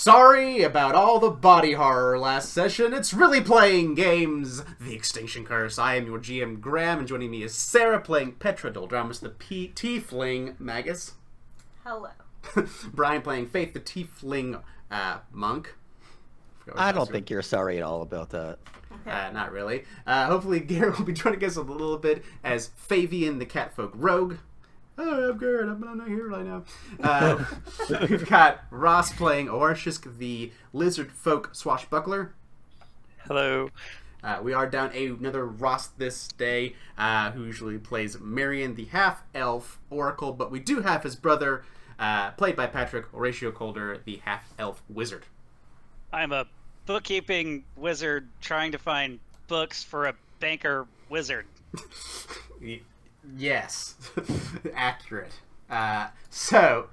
Sorry about all the body horror last session. It's really playing games. The Extinction Curse. I am your GM Graham, and joining me is Sarah playing Petra Doldrammus, the Tiefling Magus. Hello. Brian playing Faith, the Tiefling Monk. I don't think you're sorry at all about that. Not really. Hopefully Garrett will be joining us a little bit as Fabian, the Catfolk Rogue. Oh, I'm Garrett. I'm not here right now. We've got Ross playing Orshisk, the Lizard Folk Swashbuckler. Hello. We are down another Ross this day, who usually plays Marion, the half-elf Oracle, but we do have his brother, played by Patrick, Horatio Calder, the half-elf Wizard. I'm a bookkeeping wizard trying to find books for a banker wizard. Yes, accurate. So,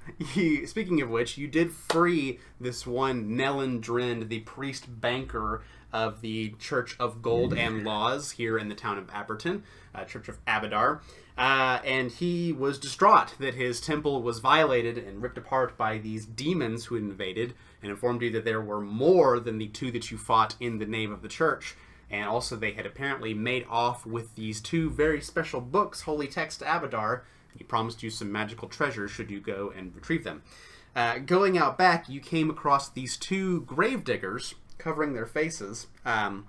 speaking of which, you did free this one Nellen Drind, the priest banker of the Church of Gold and Laws here in the town of Aberton, Church of Abadar. And he was distraught that his temple was violated and ripped apart by these demons who had invaded, and informed you that there were more than the two that you fought in the name of the church. And also they had apparently made off with these two very special books, Holy Text to Abadar. He promised you some magical treasures should you go and retrieve them. Going out back, you came across these two gravediggers covering their faces and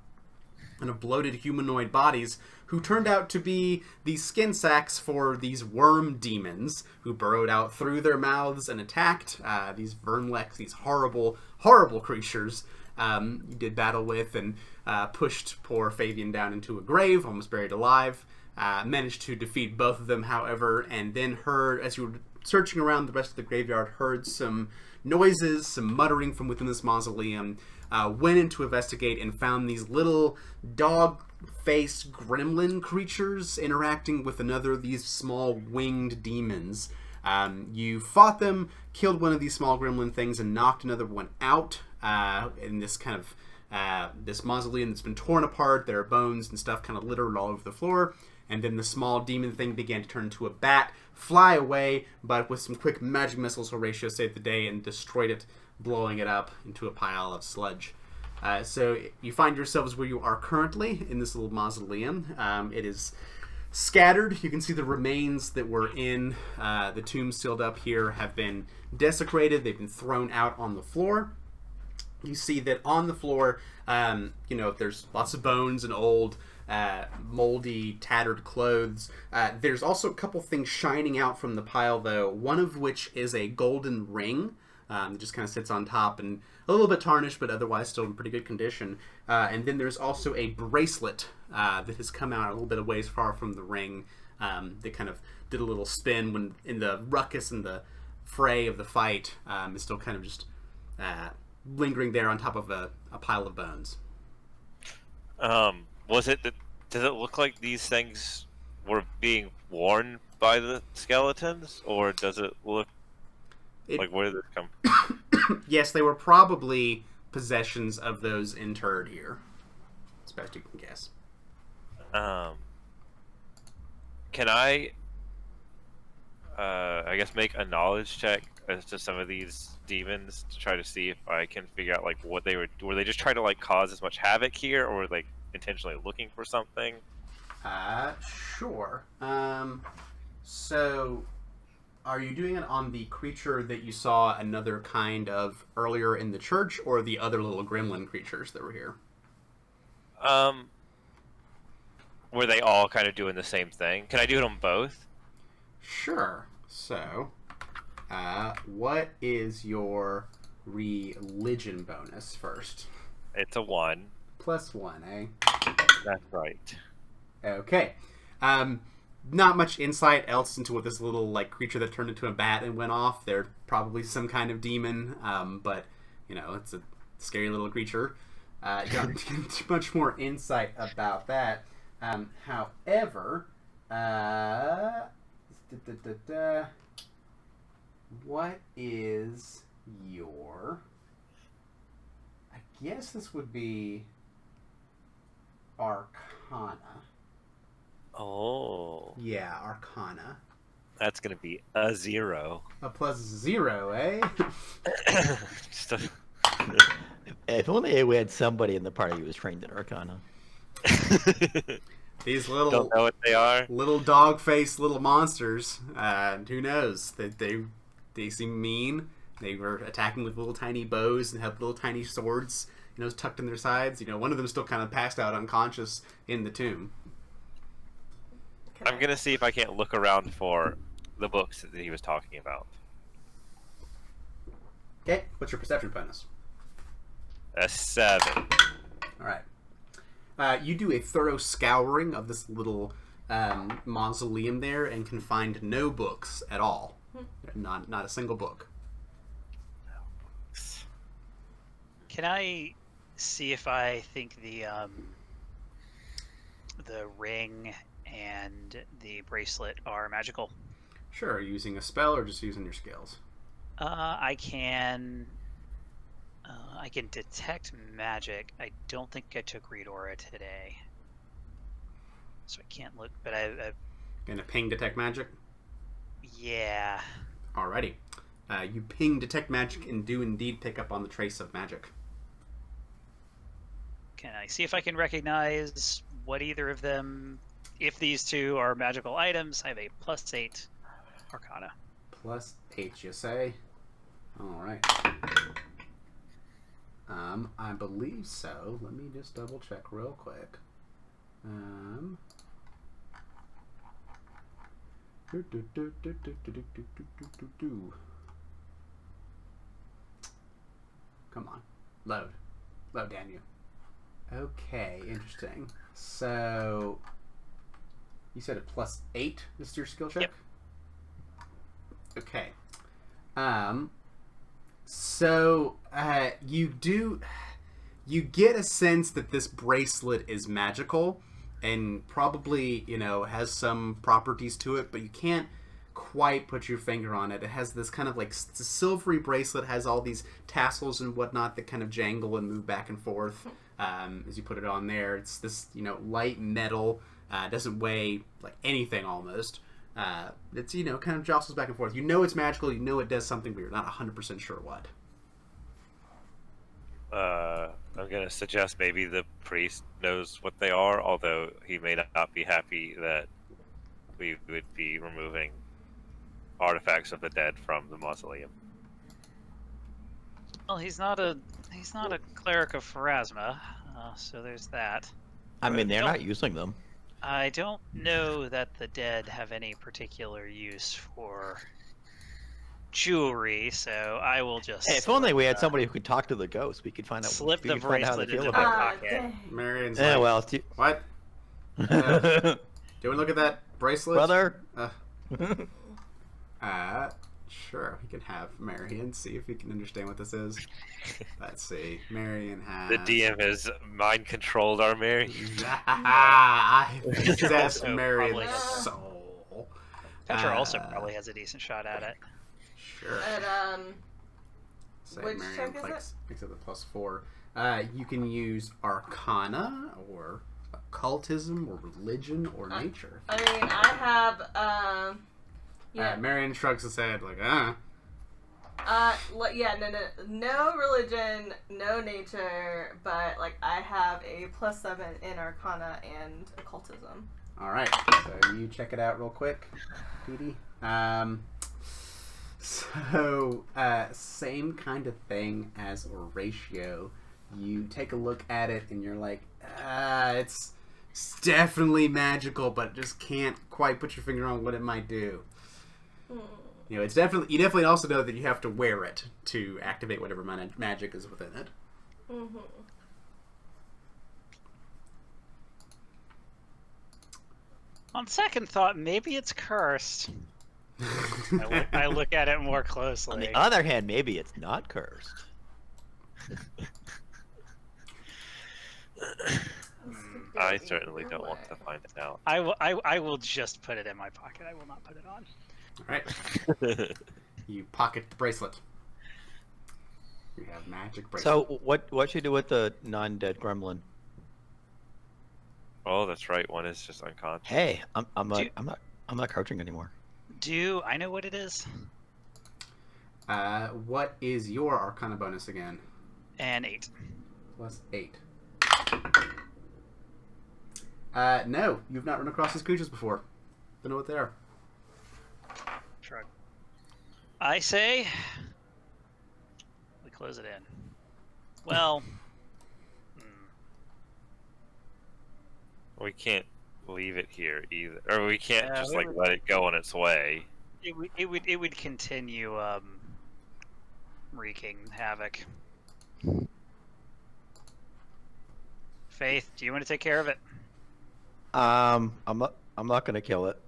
of bloated humanoid bodies who turned out to be the skin sacks for these worm demons who burrowed out through their mouths and attacked these Vernlex, these horrible, horrible creatures you did battle with and pushed poor Fabian down into a grave, almost buried alive. Managed to defeat both of them, however, and then heard, as you were searching around the rest of the graveyard, heard some noises, some muttering from within this mausoleum, went in to investigate and found these little dog-faced gremlin creatures interacting with another of these small winged demons. You fought them, killed one of these small gremlin things, and knocked another one out in this kind of this mausoleum that's been torn apart. There are bones and stuff kind of littered all over the floor. And then the small demon thing began to turn into a bat, fly away, but with some quick magic missiles, Horatio saved the day and destroyed it, blowing it up into a pile of sludge. So you find yourselves where you are currently in this little mausoleum. It is scattered. You can see the remains that were in the tomb sealed up here have been desecrated. They've been thrown out on the floor. You see that on the floor, there's lots of bones and old, moldy, tattered clothes. There's also a couple things shining out from the pile, though, one of which is a golden ring that just kind of sits on top and a little bit tarnished, but otherwise still in pretty good condition. And then there's also a bracelet that has come out a little bit of ways far from the ring that kind of did a little spin when in the ruckus and the fray of the fight. Is still kind of just lingering there on top of a pile of bones. Was it does it look like these things were being worn by the skeletons, or does it look like where did it come? Yes, they were probably possessions of those interred here, as best you can guess. Can I guess make a knowledge check as to some of these demons to try to see if I can figure out like what they were they just trying to like cause as much havoc here, or were they intentionally looking for something? Sure. So are you doing it on the creature that you saw another kind of earlier in the church, or the other little gremlin creatures that were here? Were they all kind of doing the same thing? Can I do it on both? Sure. So, what is your religion bonus first? It's a 1. +1, eh? That's right. Okay. Not much insight else into what this little like creature that turned into a bat and went off. They're probably some kind of demon, but it's a scary little creature. Don't get too much more insight about that. However, what is your? I guess this would be Arcana. Oh. Yeah, Arcana. That's gonna be a 0. A +0, eh? Just a If only we had somebody in the party who was trained in Arcana. These Don't know what they are. little dog-faced little monsters. Who knows? They seem mean. They were attacking with little tiny bows and had little tiny swords, tucked in their sides. One of them still kind of passed out unconscious in the tomb. I'm gonna see if I can't look around for the books that he was talking about. Okay, what's your perception bonus? A 7. All right. You do a thorough scouring of this little mausoleum there and can find no books at all. Not a single book. Can I see if I think the ring and the bracelet are magical? Sure. Are you using a spell or just using your skills? I can detect magic. I don't think I took read aura today, so I can't look. But I Gonna ping detect magic? yeah. Alrighty. You ping detect magic and do indeed pick up on the trace of magic. Can I see if I can recognize what either of them? If these two are magical items, I have a +8 Arcana. +8, you say? Alright. I believe so. Let me just double check real quick. Come on. Load, Daniel. Okay, interesting. So, you said a +8 is your skill check? Yep. Okay. So, you get a sense that this bracelet is magical and probably, has some properties to it, but you can't quite put your finger on it. It has this kind of it's a silvery bracelet, has all these tassels and whatnot that kind of jangle and move back and forth as you put it on there. It's this, light metal, doesn't weigh like anything almost. It's, kind of jostles back and forth. It's magical, it does something, but you're not 100% sure what. I'm gonna suggest maybe the priest knows what they are, although he may not be happy that we would be removing artifacts of the dead from the mausoleum. Well, he's not a cleric of Pharasma, so there's that. I mean, they're not using them. I don't know that the dead have any particular use for jewelry, so I will just. Hey, if only we had somebody who could talk to the ghost, we could find out. Slip the find out how they bracelet feel into my about pocket. Marion's it. Yeah, like, well, what? brother. Do we look at that bracelet? Sure, we can have Marion see if we can understand what this is. Let's see. Marion has... The DM has mind-controlled our Mary. I possess Also Marion's probably has soul. Petra also probably has a decent shot at it. Sure. But, Say which Marion check is clicks, picks up the +4. You can use Arcana, or Occultism, or Religion, or Nature. I mean, I have, yeah. Marion shrugs his head like, no religion, no nature, but I have a +7 in Arcana and Occultism. All right, so you check it out real quick, Petey. So same kind of thing as Horatio. You take a look at it and you're like, it's definitely magical, but just can't quite put your finger on what it might do. It's definitely. You definitely also know that you have to wear it to activate whatever magic is within it. Mm-hmm. On second thought, maybe it's cursed. I look at it more closely. On the other hand, maybe it's not cursed. I certainly don't want to find it out. I will just put it in my pocket. I will not put it on. All right. You pocket the bracelet. You have magic bracelet. So what should you do with the non-dead gremlin? Oh, that's right. One is just unconscious. Hey, I'm not crouching anymore. Do I know what it is? What is your Arcana bonus again? An 8. plus 8. No, you've not run across these creatures before. Don't know what they are. Shrug. I say we close it in. Well, We can't leave it here either, or we can't Yeah, just we like would- let it go on its way. it would continue wreaking havoc. Faith, do you want to take care of it, I'm not gonna kill it.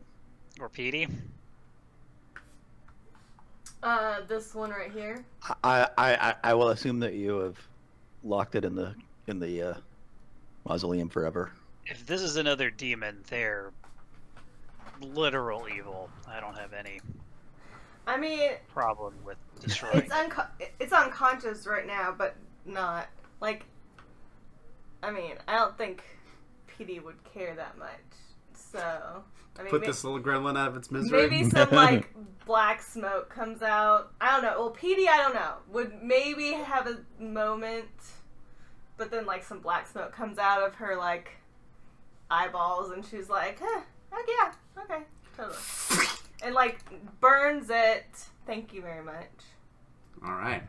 or Petey? This one right here. I will assume that you have locked it in the mausoleum forever. If this is another demon, they're literal evil. I don't have any I mean, problem with destroying. it's unconscious right now, but not like. I mean, I don't think PD would care that much. So, I mean, Put this little gremlin out of its misery. maybe some like black smoke comes out. I don't know. Well, PD, I don't know. Would maybe have a moment, but then like some black smoke comes out of her like eyeballs, and she's like, oh yeah, okay, totally, and like burns it. Thank you very much. All right.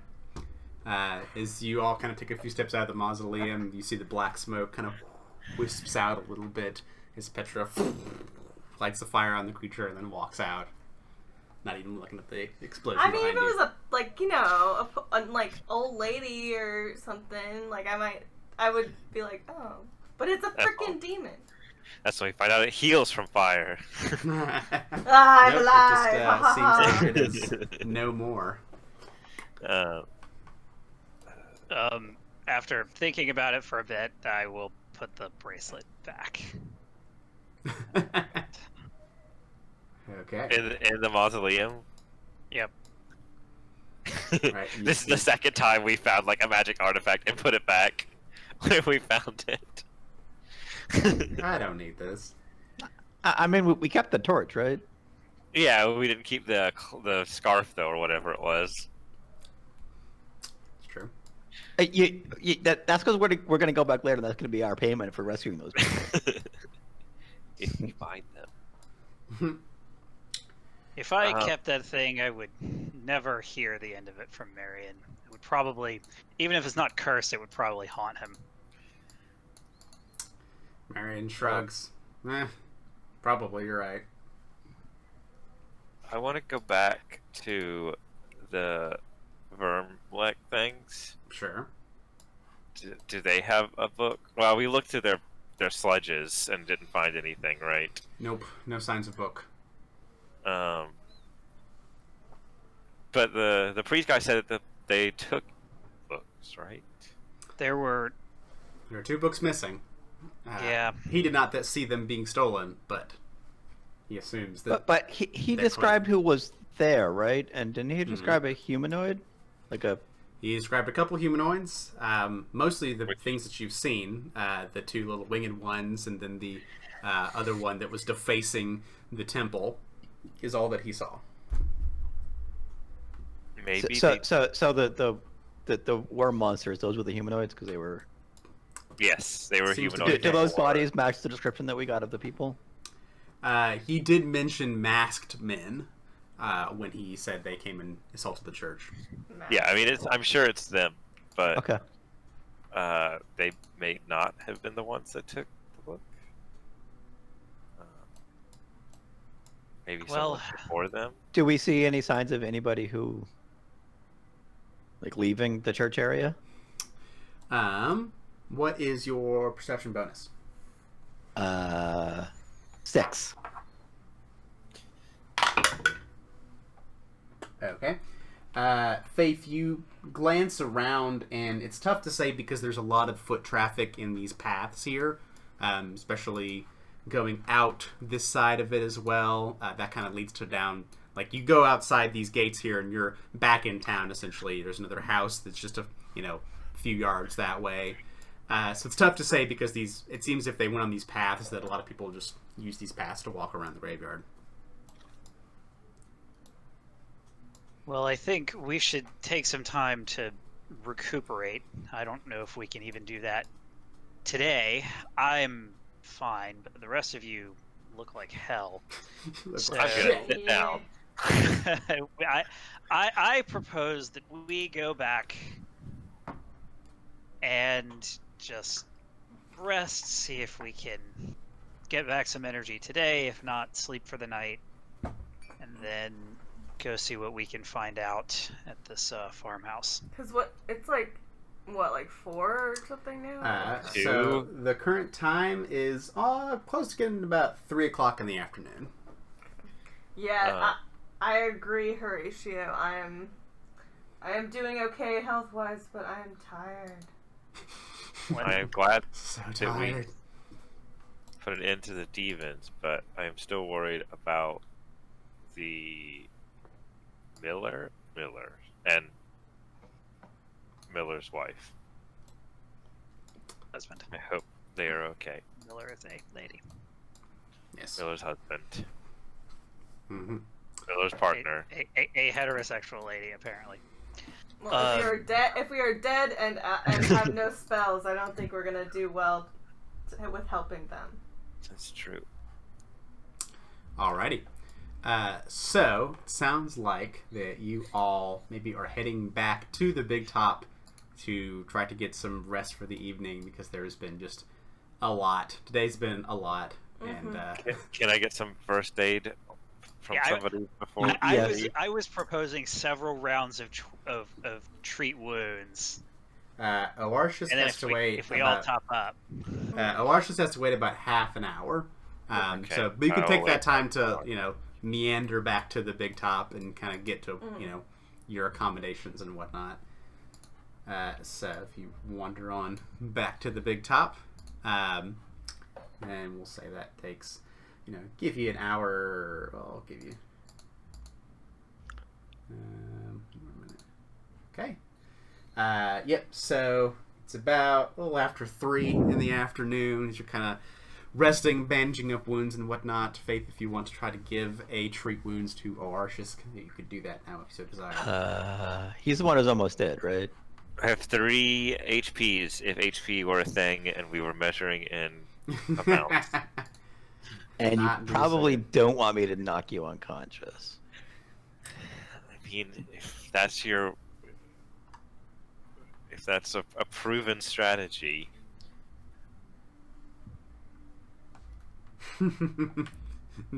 As you all kind of take a few steps out of the mausoleum, you see the black smoke kind of wisps out a little bit as Petra lights the fire on the creature and then walks out. Not even looking at the explosion I mean, if behind it you. was a like old lady or something, like I would be like, oh, but it's a freaking demon. That's when we find out it heals from fire. I'm Nope, alive. it Ha, just ha, seems ha. like it is no more. After thinking about it for a bit, I will put the bracelet back. Okay. In the mausoleum. Yep. Right, you This is the see- second time we found like a magic artifact and put it back where we found it. I don't need this. I mean, we kept the torch, right? Yeah, we didn't keep the scarf though, or whatever it was. It's true. That's because we're gonna go back later. And that's gonna be our payment for rescuing those people. If we find them. If I Uh-huh. kept that thing, I would never hear the end of it from Marion. It would probably, even if it's not cursed, it would probably haunt him. Marion shrugs. Probably, you're right. I want to go back to the Vermlek things. Sure. Do they have a book? Well, we looked through their sledges and didn't find anything, right? Nope. No signs of book. But the priest guy said that they took books, right? There were, There are 2 books missing. yeah. He did not see them being stolen, but he assumes that. But he That described who was there, right? And didn't he Mhm. describe a humanoid, like a? He described a couple humanoids, mostly the things that you've seen, the 2 little winged ones, and then the other one that was defacing the temple, is all that he saw. Maybe. So they- the worm monsters, those were the humanoids because they were. yes, they were Seems to be humanoid. Do those before. bodies match the description that we got of the people? He did mention masked men when he said they came and assaulted the church. Yeah, I mean, I'm sure it's them, but Okay. they may not have been the ones that took the book. Maybe Well- someone before them. Do we see any signs of anybody who, like, leaving the church area? What is your perception bonus? 6. Okay. Faith, you glance around, and it's tough to say because there's a lot of foot traffic in these paths here, especially going out this side of it as well. That kind of leads to down. Like, you go outside these gates here, and you're back in town, essentially. There's another house that's just a few yards that way. So it's tough to say because it seems if they went on these paths that a lot of people just use these paths to walk around the graveyard. Well, I think we should take some time to recuperate. I don't know if we can even do that today. I'm fine, but the rest of you look like hell. Look So- like I'm shit. gonna sit down. I propose that we go back and just rest, see if we can get back some energy today. If not, sleep for the night, and then go see what we can find out at this farmhouse. Because it's like 4 or something now? So the current time is close to getting about 3 o'clock in the afternoon. Yeah, I agree, Horatio. I am doing okay health-wise, but I am tired. I am glad So that we tired. put an end to the Devons, but I am still worried about the Miller, and Miller's wife. Husband. I hope they are okay. Miller is a lady. Yes. Miller's husband, Mm-hmm. Miller's partner. A heterosexual lady, apparently. Well, if we are dead and have no spells, I don't think we're gonna do well with helping them. That's true. Alrighty. So, sounds like that you all maybe are heading back to the big top to try to get some rest for the evening because there's been just a lot. Today's been a lot. And Can I get some first aid from somebody before? I was proposing several rounds of treat wounds, Oartius and then has to wait if we all top up. Oartius has to wait about half an hour. Okay. So you can take I'll that wait time for an to, hour. meander back to the big top and kind of get to, your accommodations and whatnot. So if you wander on back to the big top, and we'll say that takes, give you an hour. I'll give you. 1 minute. Okay. Yep. So it's about a little after 3 in the afternoon as you're kind of resting, bandaging up wounds and whatnot. Faith, if you want to try to give a treat wounds to Oartius, you could do that now if you so desire. He's the one who's almost dead, right? I have 3 HPs if HP were a thing and we were measuring in amounts. And Not you probably decent. don't want me to knock you unconscious. I mean, if that's a proven strategy,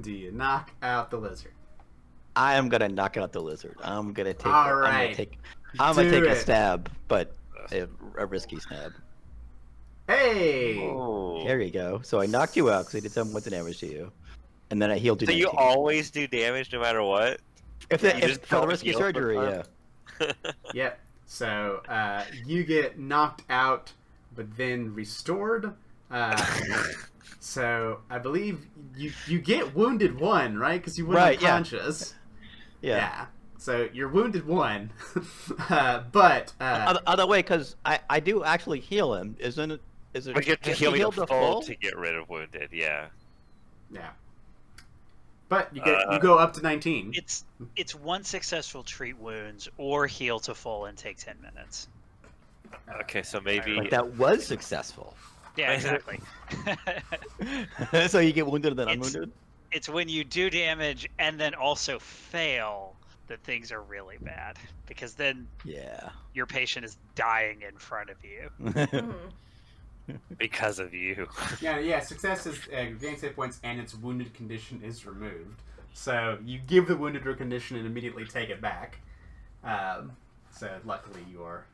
Do you knock out the lizard? I am gonna knock out the lizard. I'm gonna take. All I'm right. gonna Do take a it. stab, but a risky stab. Hey! oh. There you go. So I knocked you out because I did 7 points of damage to you, and then I healed you. So you 19. always do damage no matter what? if you for just the don't risky heal for surgery, fun? yeah. Yep. So you get knocked out, but then restored. So I believe you get wounded 1, right? Because you went Right, yeah. unconscious. Yeah. So you're wounded 1, but Other way, because I do actually heal him. Isn't it? Is it? We get to is heal he you healed full to get rid of wounded, yeah. yeah. But you go up to 19. It's 1 successful treat wounds or heal to full and take 10 minutes. Okay, so maybe But that was successful. Yeah, exactly. So you get wounded and then It's- unwounded. It's when you do damage and then also fail that things are really bad, because then Yeah. your patient is dying in front of you. Mhm. because of you. Yeah. Success is gains hit points and its wounded condition is removed. So you give the wounded condition and immediately take it back. So luckily you are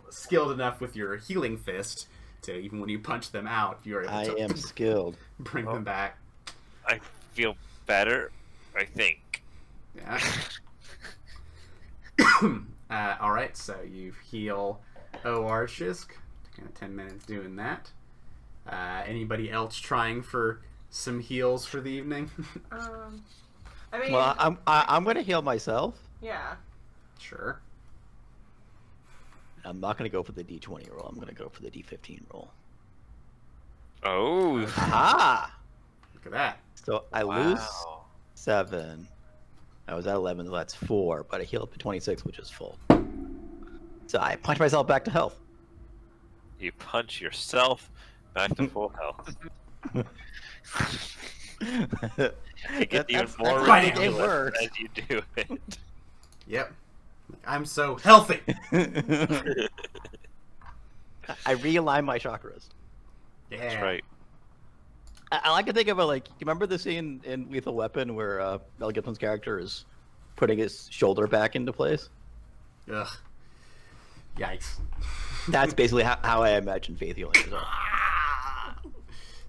skilled enough with your healing fist to even when you punch them out, you're able I to am skilled. bring them back. I feel better, I think. Yeah. All right. So you heal Oartius. Kind of 10 minutes doing that. Anybody else trying for some heals for the evening? I mean, Well, I'm gonna heal myself. yeah. Sure. I'm not gonna go for the D20 roll. I'm gonna go for the D15 roll. Oh, Aha! Look at that. So I lose wow. 7. I was at 11, so that's 4, but I heal up to 26, which is full. So I punch myself back to health. You punch yourself back to full health. It gets even more how the game ridiculous works. as you do it. Yep. I'm so healthy. I realign my chakras. Yeah. That's right. I like to think of it like, you remember the scene in Lethal Weapon where Mel Gibson's character is putting his shoulder back into place? Ugh. Yikes. That's basically how I imagine faith healing as well.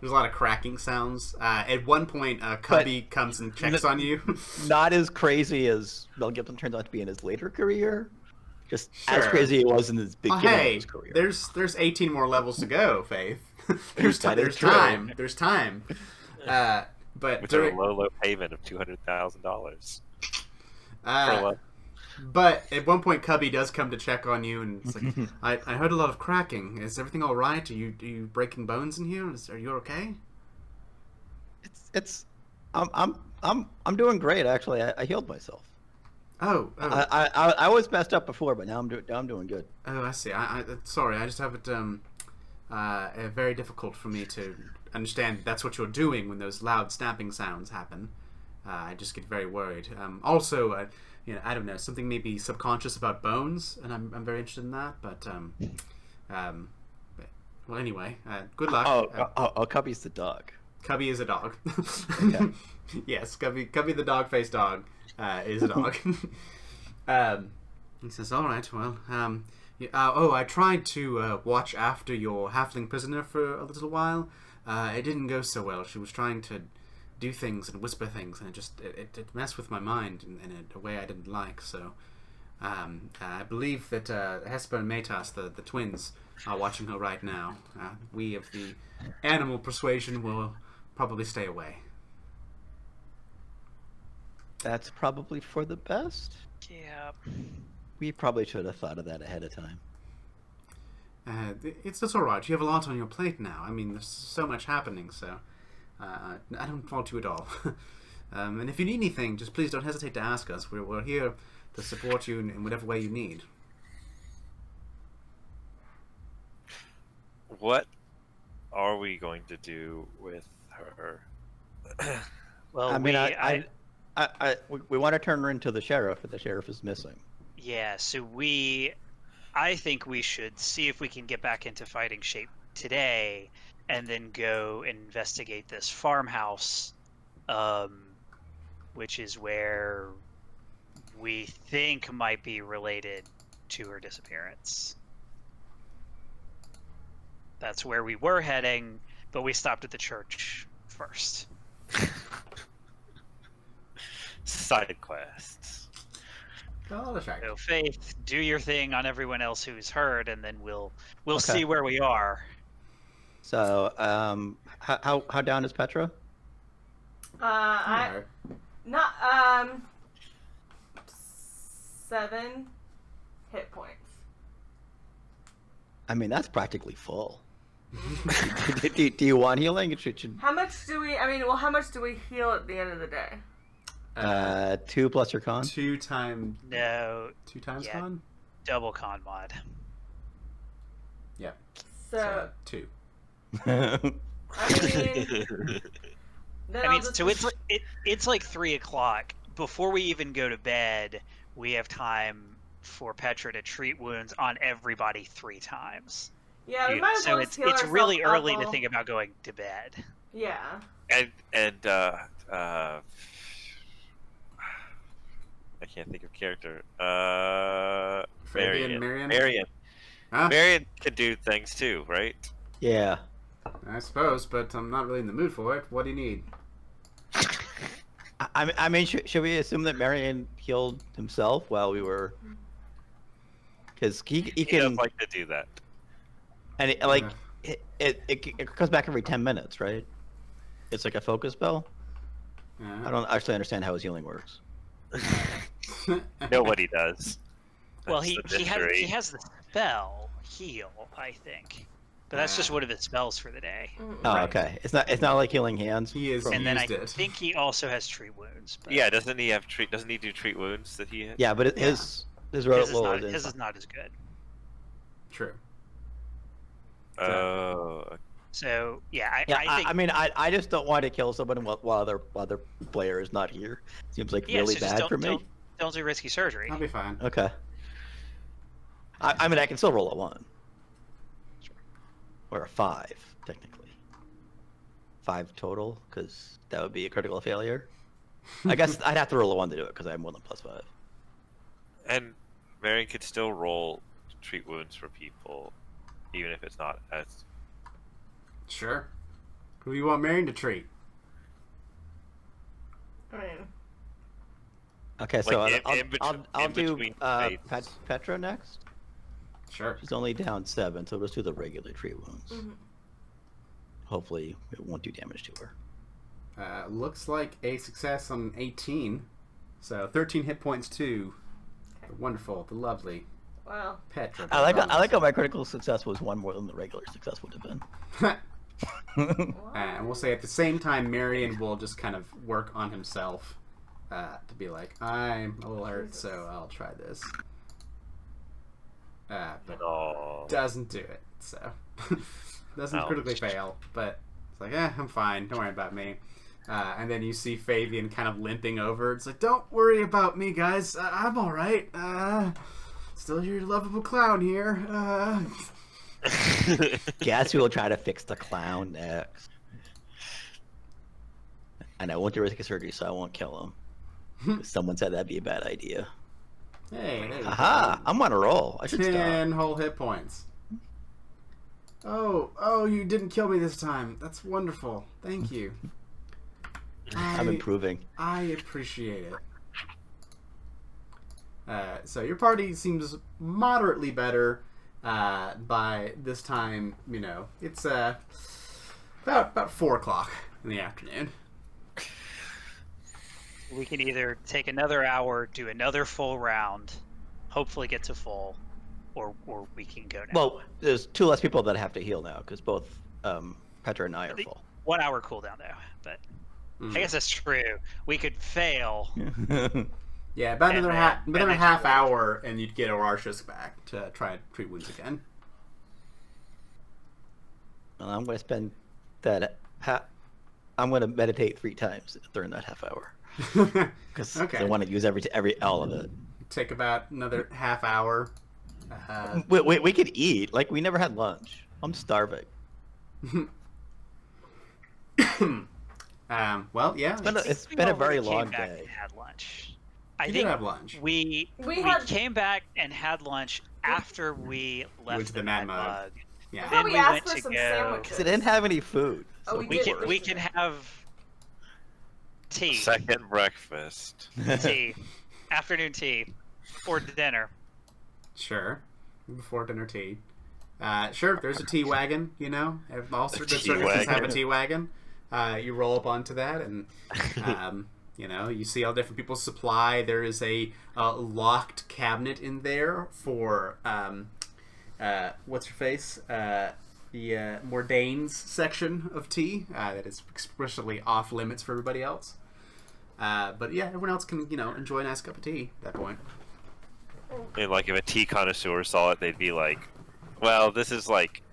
There's a lot of cracking sounds. At one point, Cubby comes and checks on you. Not as crazy as Mel Gibson turns out to be in his later career. Just as Sure. crazy it was in his beginning of Hey, his career. there's 18 more levels to go, Faith. There's That is time. true. There's time. But With during, a low payment of $200,000 per uh, level. but at one point, Cubby does come to check on you, and it's like, I heard a lot of cracking. Is everything all right? Are you breaking bones in here? Are you okay? I'm doing great actually. I healed myself. Oh, I was messed up before, but now I'm doing good. oh, I see. I sorry. I just have it very difficult for me to understand that's what you're doing when those loud snapping sounds happen. I just get very worried. Also, I don't know, something maybe subconscious about bones, and I'm very interested in that. But well, anyway, good luck. Cubby's the dog. Cubby is a dog. Yeah. Yes, Cubby the dog-faced dog is a dog. He says, "All right, well, I tried to watch after your halfling prisoner for a little while. It didn't go so well. She was trying to do things and whisper things, and it messed with my mind in a way I didn't like. So I believe that Hesper and Matas, the twins, are watching her right now. We of the animal persuasion will probably stay away." That's probably for the best. Yeah. We probably should have thought of that ahead of time. It's all right. You have a lot on your plate now. I mean, there's so much happening, so I don't fault you at all. And if you need anything, just please don't hesitate to ask us. We're here to support you in whatever way you need. What are we going to do with her? Well, I mean, we want to turn her into the sheriff, but the sheriff is missing. yeah. So I think we should see if we can get back into fighting shape today, and then go investigate this farmhouse, which is where we think might be related to her disappearance. That's where we were heading, but we stopped at the church first. Side quests. Oh, that's right. So Faith, do your thing on everyone else who's heard, and then we'll Okay. see where we are. So, how down is Petra? I not 7 hit points. I mean, that's practically full. do you want healing? It should How much do we? I mean, well, how much do we heal at the end of the day? 2 plus your con. Two times No, yeah. con? double con mod. Yeah. So 2. I mean, then I mean, I'll just, so it's like 3:00 before we even go to bed. We have time for Petra to treat wounds on everybody 3 times. yeah, we might as So well it's just heal it's really ourselves early up to all- think about going to bed. Yeah. And I can't think of character. Fabian, Marion. Marion? Huh? Marion can do things too, right? Yeah. I suppose, but I'm not really in the mood for it. What do you need? I mean, should we assume that Marion healed himself while we were? Because he He can, does like to do that. and it comes back every 10 minutes, right? It's like a focus spell. I don't actually understand how his healing works. Nobody does. Well, That's he the mystery. has the spell heal, I think, but that's just one of his spells for the day. Oh, Right. okay. It's not like healing hands. He is, And then I used it. think he also has treat wounds. But Yeah, doesn't he have treat? Doesn't he do treat wounds that he? Yeah, but his his roll is not as good. true. Oh, So yeah, I Yeah, think I mean, I just don't want to kill someone while other player is not here. Seems like yeah, really so just bad for me. don't do risky surgery. I'll be fine. Okay. I mean, I can still roll a 1. Or a 5, technically. 5 total, because that would be a critical failure. I guess I'd have to roll a 1 to do it, because I have more than +5. and Marion could still roll to treat wounds for people, even if it's not as. Sure. Who do you want Marion to treat? I mean, Okay, so Like, I'll in do between Petra next. Sure. She's only down 7, so let's do the regular treat wounds. mhm. Hopefully, it won't do damage to her. Looks like a success on 18. So 13 hit points to the wonderful, the lovely Wow. Petra. I like how my critical success was 1 more than the regular success would have been. And we'll say at the same time, Marion will just kind of work on himself to be like, I'm a little hurt, so I'll try this. But Oh, doesn't do it, so doesn't Ouch. critically fail. But it's like, I'm fine. Don't worry about me. And then you see Fabian kind of limping over. It's like, don't worry about me, guys. I'm all right. Still your lovable clown here. Guess who will try to fix the clown next? And I won't do risky surgery, so I won't kill him. Someone said that'd be a bad idea. Hey, there you Haha! go. I'm on a roll. I should 10 stop. whole hit points. Oh, you didn't kill me this time. That's wonderful. Thank you. I'm improving. I appreciate it. So your party seems moderately better by this time. You know, it's about 4 o'clock in the afternoon. We can either take another hour, do another full round, hopefully get to full, or we can go now. Well, there's 2 less people that have to heal now because both Petra and I are full. 1 hour cooldown though, but Mhm. I guess that's true. We could fail. Yeah, about And another then another manage half to- hour, and you'd get Orarshus back to try and treat wounds again. Well, I'm going to spend that. I'm going to meditate 3 times during that half hour because Okay. I want to use every all of it. Take about another half hour. We could eat. Like we never had lunch. I'm starving. Well, yeah. It's We been a already very came long back day. and had lunch. I You think did have lunch. we had- came back and had lunch after we left to the Mad Mug. I Yeah. thought Then we we asked went for to some go- sandwiches. Because they didn't have any food. Oh, we We did. can we can have tea, second breakfast. tea, afternoon tea, or dinner. Sure. Before dinner tea. Sure, there's a tea wagon, you know. All good tea circuses have a wagon. tea wagon. You roll up onto that, and, you know, you see all different people's supply. There is a locked cabinet in there for, what's her face? The Mordane's section of tea that is explicitly off limits for everybody else. But yeah, everyone else can, you know, enjoy a nice cup of tea at that point. And like if a tea connoisseur saw it, they'd be like, "Well, this is like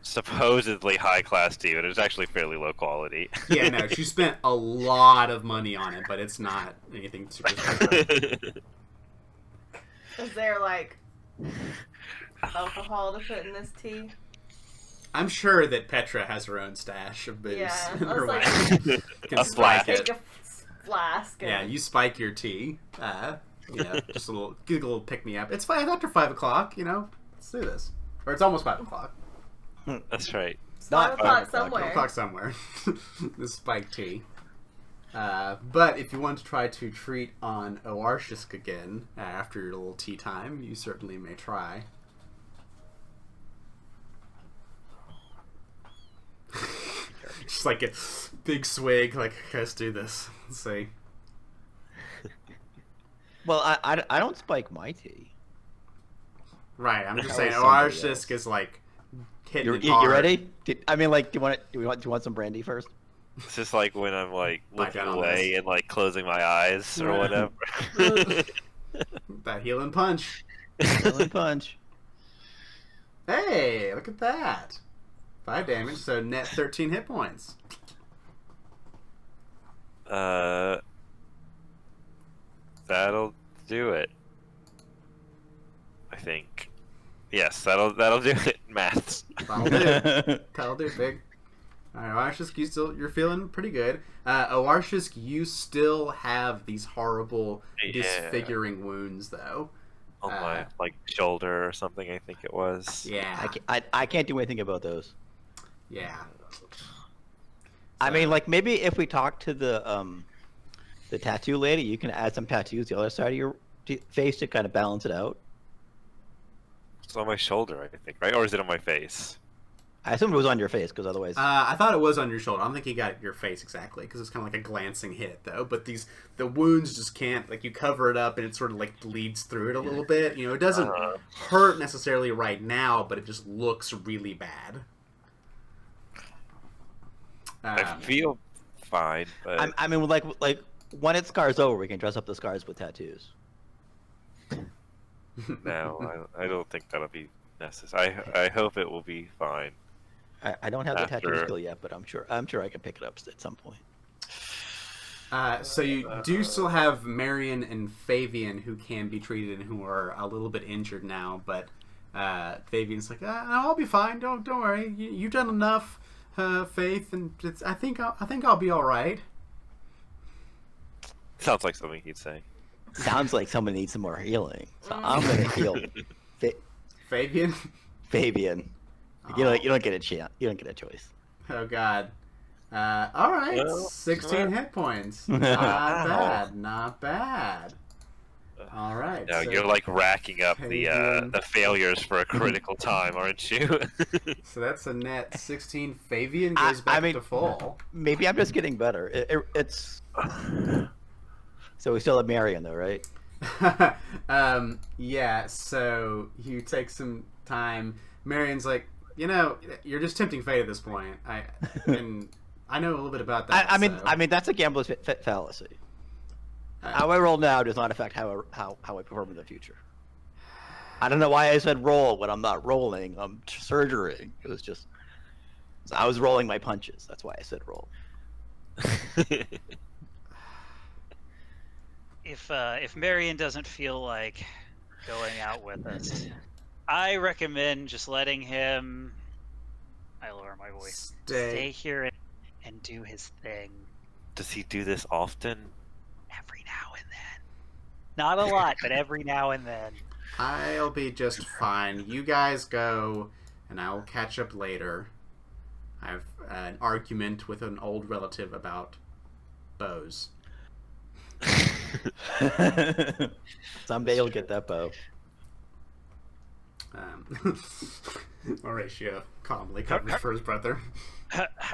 supposedly high class tea, but it's actually fairly low quality." Yeah, no, she spent a lot of money on it, but it's not anything super special. Is there like alcohol to put in this tea? I'm sure that Petra has her own stash of booze Yeah, in I her was like- wagon. Can A spike Take it. a flask. Yeah, and- you spike your tea. You know, just a little pick me up. It's fine after 5 o'clock. You know, let's do this. Or it's almost 5 o'clock. That's right. It's 5 o'clock 5 somewhere. 5 o'clock somewhere. The spiked tea. But if you want to try to treat on Oarshisk again after your little tea time, you certainly may try. Just like a big swig, like, let's do this. Let's see. Well, I don't spike my tea. Right, I'm just That saying, was somebody Oarshisk else. is like hitting You it hard. ready? I mean, like, do you want some brandy first? It's just like when I'm like Bite looking down on away this. and like closing my eyes or Yeah. whatever. That healing punch. Healing punch. Hey, look at that. 5 damage, so net 13 hit points. That'll do it. I think. Yes, that'll do it. Maths. That'll do. That'll do, Fig. Alright, Owarshisk, you're feeling pretty good. Owarshisk, you still have these horrible disfiguring wounds, though. On my shoulder or something, I think it was. Yeah. I can't do anything about those. Yeah. I mean, like, maybe if we talk to the tattoo lady, you can add some tattoos the other side of your face to kind of balance it out. It's on my shoulder, I think, right? Or is it on my face? I assumed it was on your face, because otherwise... I thought it was on your shoulder. I don't think you got your face exactly, because it's kind of like a glancing hit, though. But the wounds just can't, like, you cover it up, and it sort of, like, bleeds through it a little bit. You know, it doesn't hurt necessarily right now, but it just looks really bad. I feel fine, but... I mean, like when it scars over, we can dress up the scars with tattoos. No, I don't think that'll be necessary. I hope it will be fine. I don't have the tattoo skill yet, but I'm sure I can pick it up at some point. So you do still have Marion and Fabian who can be treated and who are a little bit injured now, but Fabian's like, I'll be fine. Don't worry. You've done enough, Faith, and I think I'll be all right. Sounds like something he'd say. Sounds like someone needs some more healing. So I'm gonna heal Fabian. Fabian. You don't get a chance. You don't get a choice. Oh God. All right. Well, 16 hit points. Not bad. Not bad. All right. No, so you're like racking up Fabian. the failures for a critical time, aren't you? So that's a net 16. Fabian goes back to full. Maybe I'm just getting better. It's. So we still have Marion though, right? Yeah, so you take some time. Marion's like, you're just tempting fate at this point. And I know a little bit about that. I mean that's a gambler's fallacy. How I roll now does not affect how I perform in the future. I don't know why I said roll when I'm not rolling. I'm surgering. It was just I was rolling my punches. That's why I said roll. If Marion doesn't feel like going out with us, I recommend just letting him. I lower my voice. Stay here and do his thing. Does he do this often? Every now and then. Not a lot, but every now and then. I'll be just fine. You guys go, and I will catch up later. I have an argument with an old relative about bows. Someday you'll get that bow. Horatio calmly covers for his brother.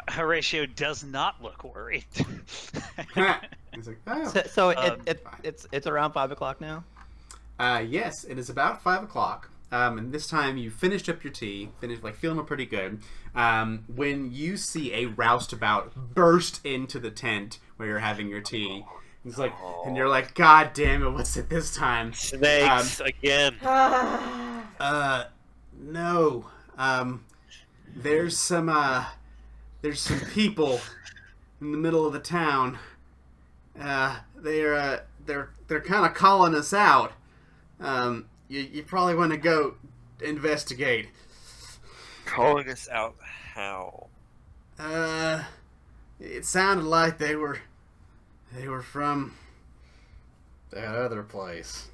Horatio does not look worried. He's like, oh. So it's around 5 o'clock now. Yes, it is about 5 o'clock. And this time you finished up your tea, feeling pretty good. When you see a roustabout burst into the tent where you're having your tea. He's like, and you're like, God damn it, what's it this time? Snakes again. No. There's some people in the middle of the town. They're kind of calling us out. You probably want to go investigate. Calling us out how? It sounded like they were from that other place.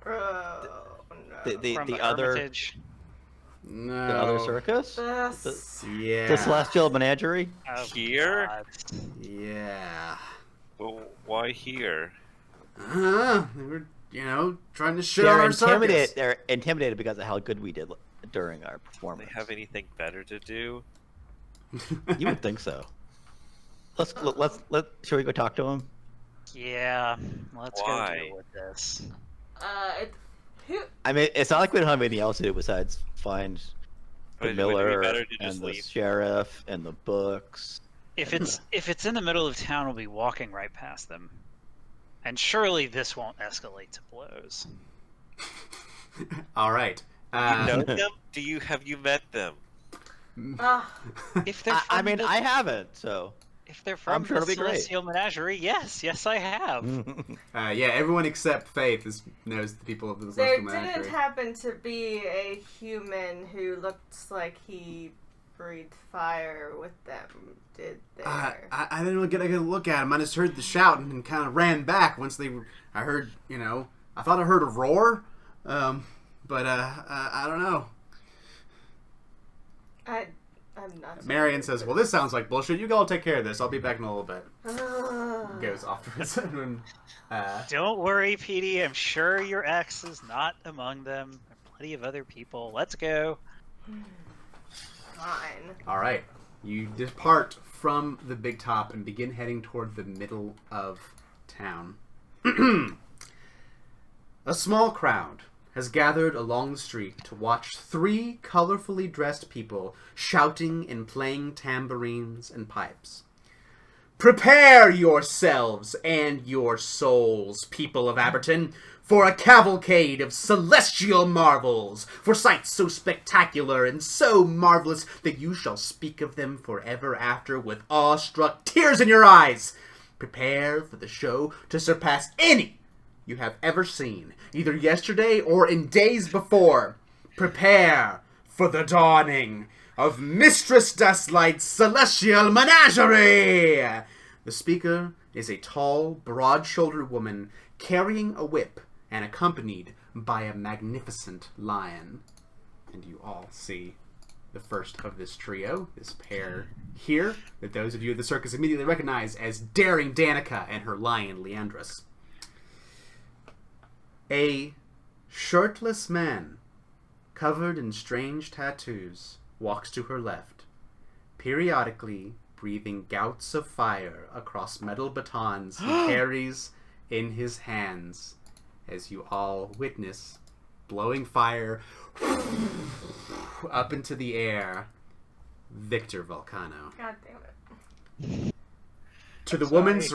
Oh, no. The other Hermitage. No. the other circus. Yeah. The Celestial Menagerie. Oh, Here? God. Yeah. Well, why here? They were, trying to show They're our circus. They're intimidated because of how good we did during our Do performance. they have anything better to do? You would think so. Shall we go talk to him? Yeah, let's Why? go deal with this. Who? I mean, it's not like we don't have anything else to do besides find the Would it be miller better to and just the leave? sheriff and the books. If it's in the middle of town, we'll be walking right past them, and surely this won't escalate to blows. All right. You know them? Have you met them? Ah, If they're I from mean, the, I haven't, so. if they're from sure the it'll be great. Celestial Menagerie, yes, I have. Yeah, everyone except Faith knows the people of the there Celestial didn't Menagerie. happen to be a human who looked like he breathed fire with them, did there? I didn't really get a good look at him. I just heard the shouting and kind of ran back once they were. I heard, I thought I heard a roar, but I don't know. I'm not. Marion says, "Well, this sounds like bullshit. You all take care of this. I'll be back in a little bit." Goes off to his own. Don't worry, Petey. I'm sure your ex is not among them. There are plenty of other people. Let's go. Fine. All right, you depart from the big top and begin heading toward the middle of town. A small crowd has gathered along the street to watch 3 colorfully dressed people shouting and playing tambourines and pipes. Prepare yourselves and your souls, people of Aberton, for a cavalcade of celestial marvels, for sights so spectacular and so marvelous that you shall speak of them forever after with awestruck tears in your eyes. Prepare for the show to surpass any you have ever seen, either yesterday or in days before. Prepare for the dawning of Mistress Dustlight's Celestial Menagerie! The speaker is a tall, broad-shouldered woman carrying a whip and accompanied by a magnificent lion. And you all see the first of this trio, this pair here, that those of you at the circus immediately recognize as Daring Danica and her lion, Leandrus. A shirtless man, covered in strange tattoos, walks to her left, periodically breathing gouts of fire across metal batons he carries in his hands, as you all witness blowing fire up into the air. Victor Volcano. God damn it. To the woman's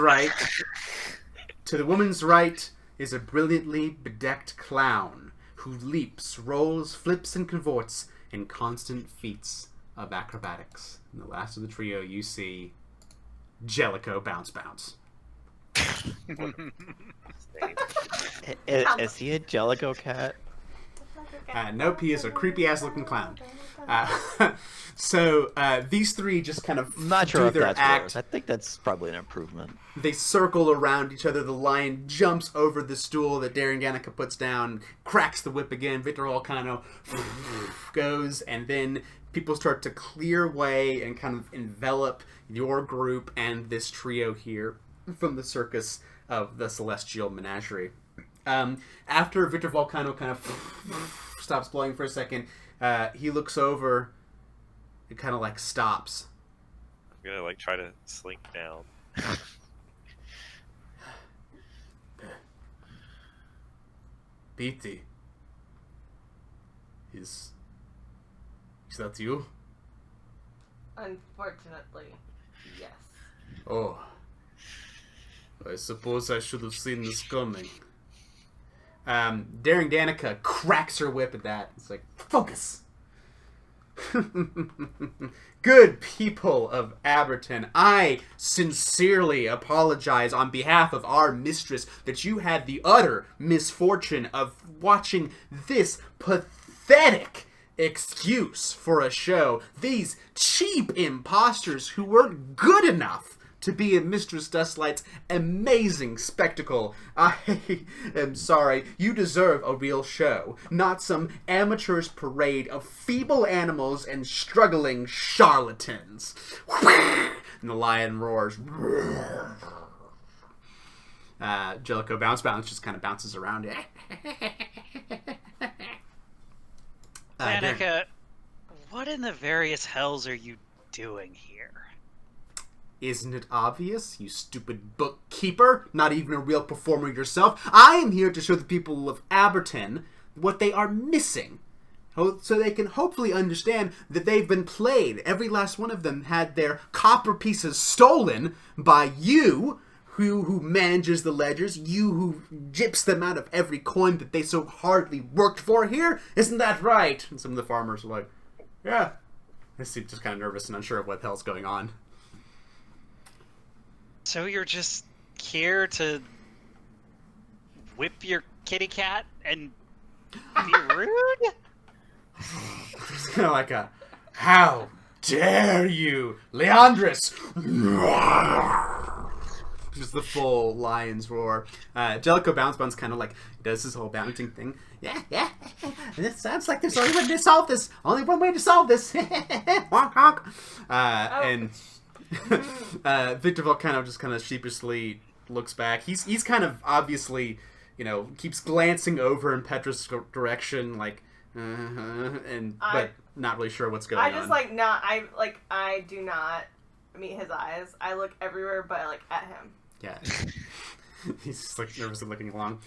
right is a brilliantly bedecked clown who leaps, rolls, flips, and contorts in constant feats of acrobatics. And the last of the trio, you see Jellicoe Bounce Bounce. Is he a Jellicoe cat? Nope, he is a creepy-ass looking clown. So these 3 just kind of I'm not sure do if their that's act. worse. I think that's probably an improvement. They circle around each other. The lion jumps over the stool that Daring Danica puts down, cracks the whip again. Victor Volcano goes, and then people start to clear way and kind of envelop your group and this trio here from the circus of the Celestial Menagerie. After Victor Volcano kind of stops blowing for a second, he looks over and kind of like stops. I'm gonna try to slink down. Petey, is that you? Unfortunately, yes. Oh, I suppose I should have seen this coming. Daring Danica cracks her whip at that. It's like, focus! Good people of Aberton, I sincerely apologize on behalf of our mistress that you had the utter misfortune of watching this pathetic excuse for a show. These cheap imposters who weren't good enough to be in Mistress Dustlight's amazing spectacle. I am sorry. You deserve a real show, not some amateur's parade of feeble animals and struggling charlatans. And the lion roars. Jellicoe Bounce Bounce just kind of bounces around. Danica, what in the various hells are you doing here? Isn't it obvious, you stupid bookkeeper? Not even a real performer yourself. I am here to show the people of Aberton what they are missing, so they can hopefully understand that they've been played. Every last one of them had their copper pieces stolen by you, who manages the ledgers, you who gyps them out of every coin that they so hardly worked for here, isn't that right? And some of the farmers are like, yeah. They seem just kind of nervous and unsure of what the hell's going on. So you're just here to whip your kitty cat and be rude? It's kind of like a, how dare you, Leandris! Just the full lion's roar. Jellicoe Bounce kind of like does this whole bouncing thing. Yeah. It sounds like there's only one way to solve this. Only one way to solve this. Honk, honk. And Victor Volcano just kind of sheepishly looks back. He's kind of obviously, keeps glancing over in Petra's direction, like, but not really sure what's going on. I do not meet his eyes. I look everywhere but at him. Yeah. He's just nervously looking along.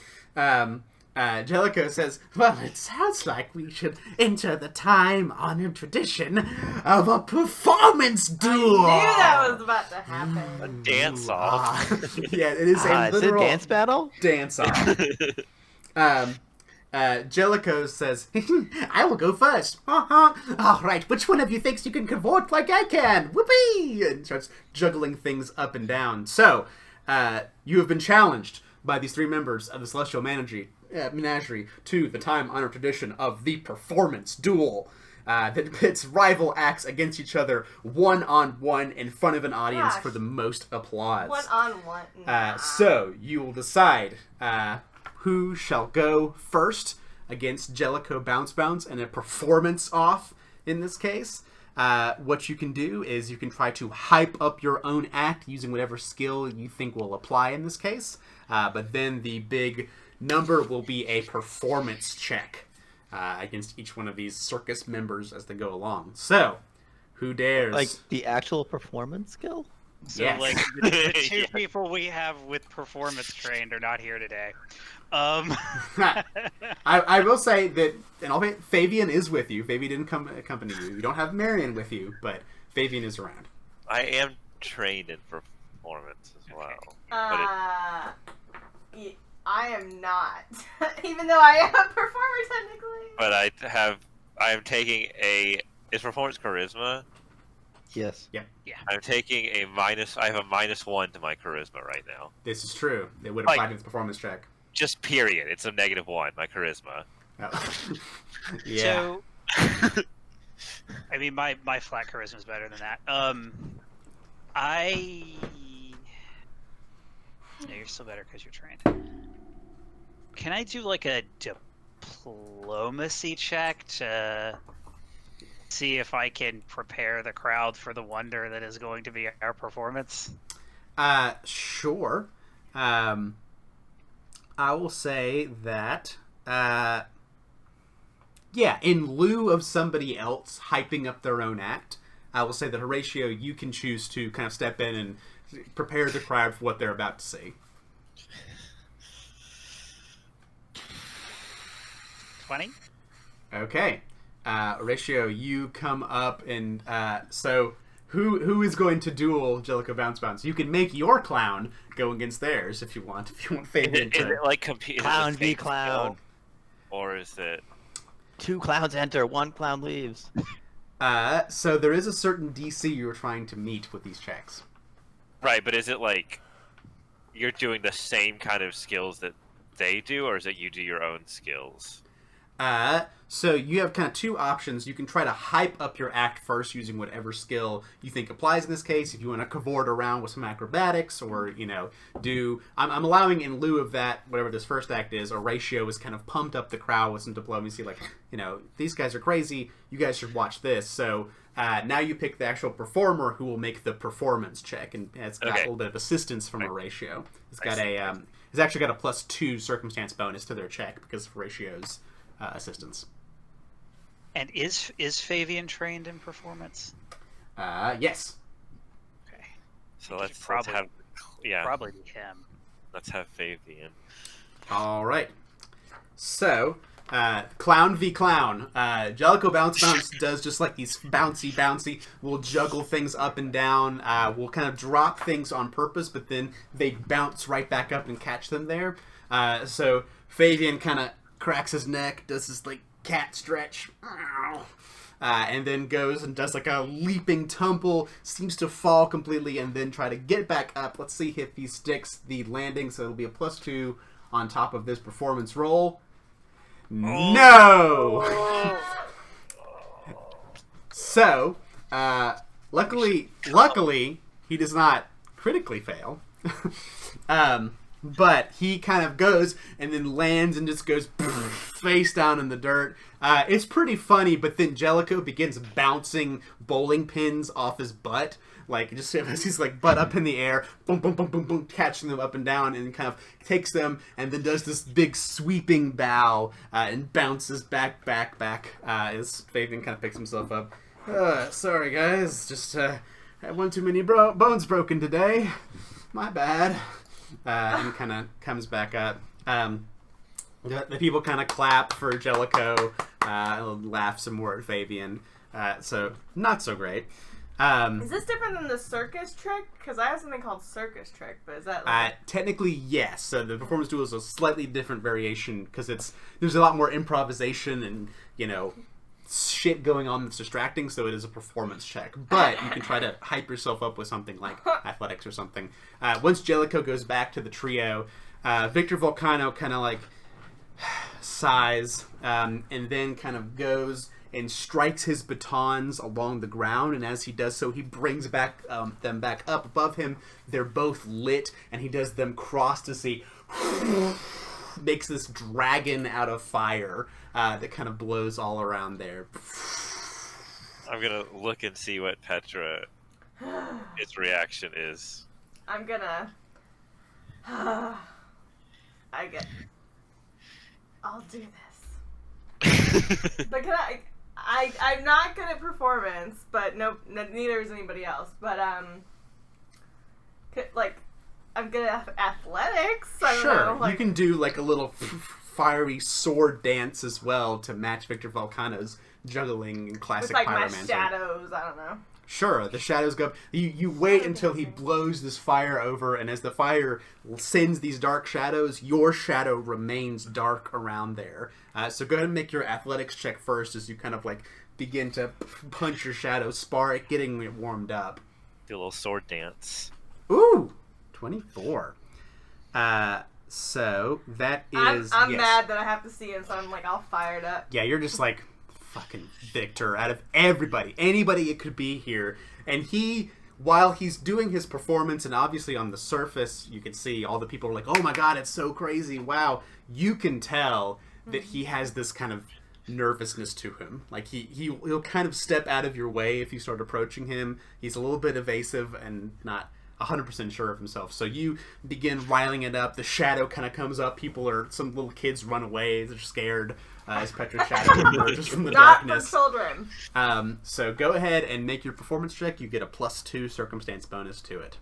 Jellicoe says, well, it sounds like we should enter the time-honored tradition of a performance duel. I knew that was about to happen. A dance-off. Yeah, it is a literal dance battle? Dance-off. Jellicoe says, I will go first. All right, which one of you thinks you can cavort like I can? Whoopee! And starts juggling things up and down. So, you have been challenged by these three members of the Celestial Menagerie to the time-honored tradition of the performance duel that pits rival acts against each other one-on-one in front of an audience for the most applause. One-on-one. So, you will decide who shall go first against Jellicoe Bounce in a performance off in this case. What you can do is you can try to hype up your own act using whatever skill you think will apply in this case. But then the big number will be a performance check against each one of these circus members as they go along. So, who dares? Like the actual performance skill? So, yes. the two people we have with performance trained are not here today. I will say that, and Fabian is with you. Fabian didn't accompany you. You don't have Marion with you, but Fabian is around. I am trained in performance as well. I am not, even though I am a performer technically. But I am taking is performance charisma? Yes. Yeah. I'm taking I have a -1 to my charisma right now. This is true. It would apply to the performance check. Just period. It's a -1, my charisma. Oh. Yeah. So, I mean, my flat charisma is better than that. No, you're still better because you're trained. Can I do like a diplomacy check to see if I can prepare the crowd for the wonder that is going to be our performance? Sure. I will say that, in lieu of somebody else hyping up their own act, I will say that Horatio, you can choose to kind of step in and prepare the crowd for what they're about to see. 20? Okay. Horatio, you come up and, so who is going to duel Jellicoe Bounce? You can make your clown go against theirs if you want. If you want Fabian Is it like clown v clown? Or is it 2 clowns enter, 1 clown leaves? So there is a certain DC you're trying to meet with these checks. Right, but is it like you're doing the same kind of skills that they do, or is it you do your own skills? So you have kind of 2 options. You can try to hype up your act first using whatever skill you think applies in this case. If you want to cavort around with some acrobatics or, I'm allowing in lieu of that, whatever this first act is, Horatio is kind of pumped up the crowd with some diplomacy, like, these guys are crazy. You guys should watch this. So now you pick the actual performer who will make the performance check, and it's got a little bit of assistance from Horatio. It's got it's actually got a +2 circumstance bonus to their check because of Horatio's assistance. And is Fabian trained in performance? Yes. Okay. So let's have probably be him. Let's have Fabian. All right. So Clown v. Clown. Jellicoe Bounce does just like these bouncy. We'll juggle things up and down. We'll kind of drop things on purpose, but then they bounce right back up and catch them there. So Fabian kind of cracks his neck, does his like cat stretch, and then goes and does like a leaping tumble, seems to fall completely, and then try to get back up. Let's see if he sticks the landing, so it'll be a +2 on top of this performance roll. No! So, luckily, he does not critically fail. But he kind of goes and then lands and just goes face down in the dirt. It's pretty funny, but then Jellicoe begins bouncing bowling pins off his butt. Like, just as he's like butt up in the air, boom, boom, boom, boom, boom, catching them up and down, and kind of takes them and then does this big sweeping bow and bounces back as Fabian kind of picks himself up. Sorry, guys. Just had one too many bones broken today. My bad. And kind of comes back up. The people kind of clap for Jellicoe, laugh some more at Fabian. So, not so great. Is this different than the circus trick? Because I have something called circus trick, but is that like... Technically, yes. So the performance duel is a slightly different variation because there's a lot more improvisation and, shit going on that's distracting, so it is a performance check. But you can try to hype yourself up with something like athletics or something. Once Jellicoe goes back to the trio, Victor Volcano kind of like sighs and then kind of goes and strikes his batons along the ground, and as he does so, he brings them back up above him. They're both lit, and he does them cross as he makes this dragon out of fire that kind of blows all around there. I'm gonna look and see what Petra, its reaction is. I'm gonna... I'll do this. But can I'm not good at performance, but neither is anybody else. But I'm good at athletics. I don't know, you can do like a little fiery sword dance as well to match Victor Volcano's juggling and classic with pyromancer. my shadows. I don't know. Sure, the shadows go up. You wait until he blows this fire over, and as the fire sends these dark shadows, your shadow remains dark around there. So go ahead and make your athletics check first as you kind of like begin to punch your shadow, spar it, getting it warmed up. Do a little sword dance. Ooh, 24. So that is... I'm mad that I have to see him, so I'm like all fired up. Yeah, you're just like... fucking Victor, out of anybody it could be here, and while he's doing his performance, and obviously on the surface you can see all the people are like, oh my god, it's so crazy, wow, you can tell that he has this kind of nervousness to him. Like he'll kind of step out of your way if you start approaching him. He's a little bit evasive and not 100% sure of himself. So you begin riling it up. The shadow kind of comes up. Some little kids run away. They're scared as Petra's shadow emerges from the darkness. Not for children. So go ahead and make your performance check. You get a +2 circumstance bonus to it.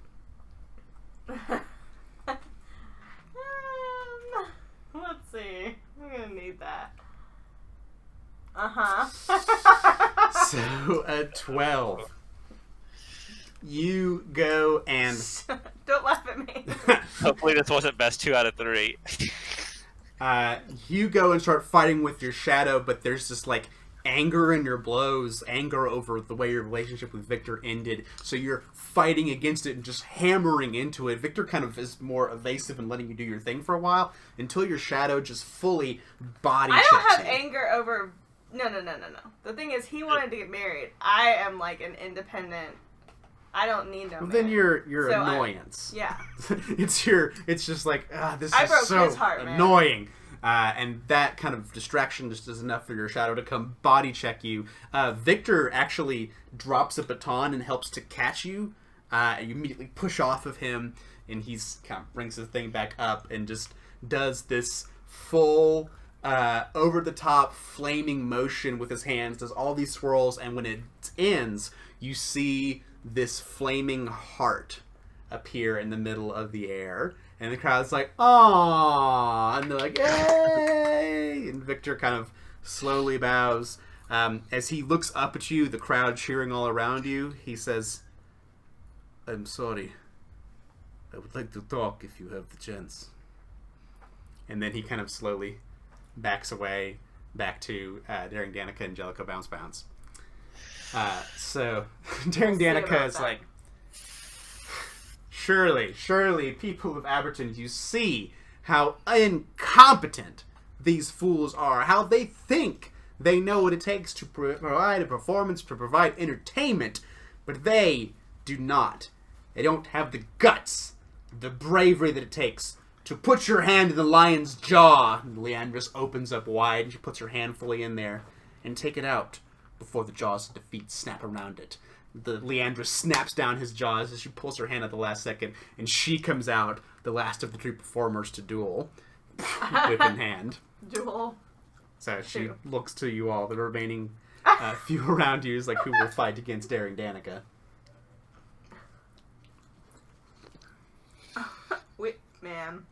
Let's see. I'm gonna need that. So a 12. You go and... Don't laugh at me. Hopefully this wasn't best 2 out of 3. You go and start fighting with your shadow, but there's this like anger in your blows, anger over the way your relationship with Victor ended. So you're fighting against it and just hammering into it. Victor kind of is more evasive and letting you do your thing for a while until your shadow just fully body checks I don't have you. anger over... No. The thing is, he wanted to get married. I am like an independent... I don't need no man. Then your So annoyance. Yeah. It's just like, this I is broke so his heart, man. annoying. And that kind of distraction just is enough for your shadow to come body check you. Victor actually drops a baton and helps to catch you. You immediately push off of him, and he's kind of brings his thing back up and just does this full over-the-top flaming motion with his hands, does all these swirls, and when it ends, you see this flaming heart appear in the middle of the air, And the crowd's like, "Aww!" And they're like, "Yay!" And Victor kind of slowly bows. As he looks up at you, the crowd cheering all around you, he says, "I'm sorry. I would like to talk if you have the chance." And then he kind of slowly backs away back to Daring Danica and Jellicoe Bounce Bounce. So Daring Danica is like, surely, people of Aberton, you see how incompetent these fools are, how they think they know what it takes to provide a performance, to provide entertainment, but they do not. They don't have the guts, the bravery that it takes to put your hand in the lion's jaw. And Leandris opens up wide, and she puts her hand fully in there, and take it out before the jaws of defeat snap around it. The Leandris snaps down his jaws as she pulls her hand at the last second, and she comes out, the last of the 3 performers to duel, whip in hand. Duel. So she looks to you all, the remaining few around you, is like, who will fight against Daring Danica. Wait, man.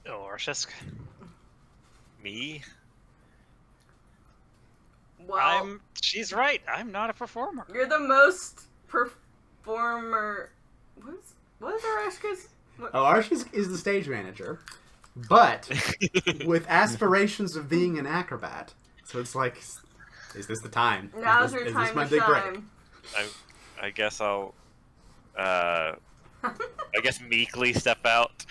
Oh, Arshisk. Me? Well, She's right. I'm not a performer. you're the most performer. What is Arashka's? Oh, Archie is the stage manager, but with aspirations of being an acrobat. So it's like, is this the time? Now's is your this time my to big break? shine. I guess I'll. I guess meekly step out.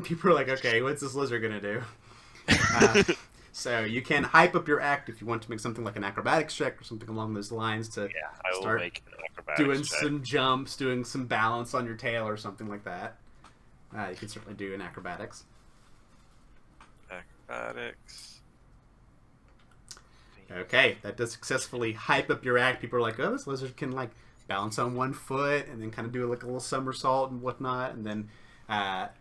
People are like, okay, what's this lizard gonna do? So you can hype up your act if you want to make something like an acrobatics check or something along those lines to Yeah, I will start make an acrobatics doing check. some jumps, doing some balance on your tail or something like that. You can certainly do an acrobatics. Acrobatics. Okay, that does successfully hype up your act. People are like, oh, this lizard can like balance on one foot and then kind of do like a little somersault and whatnot. And then, at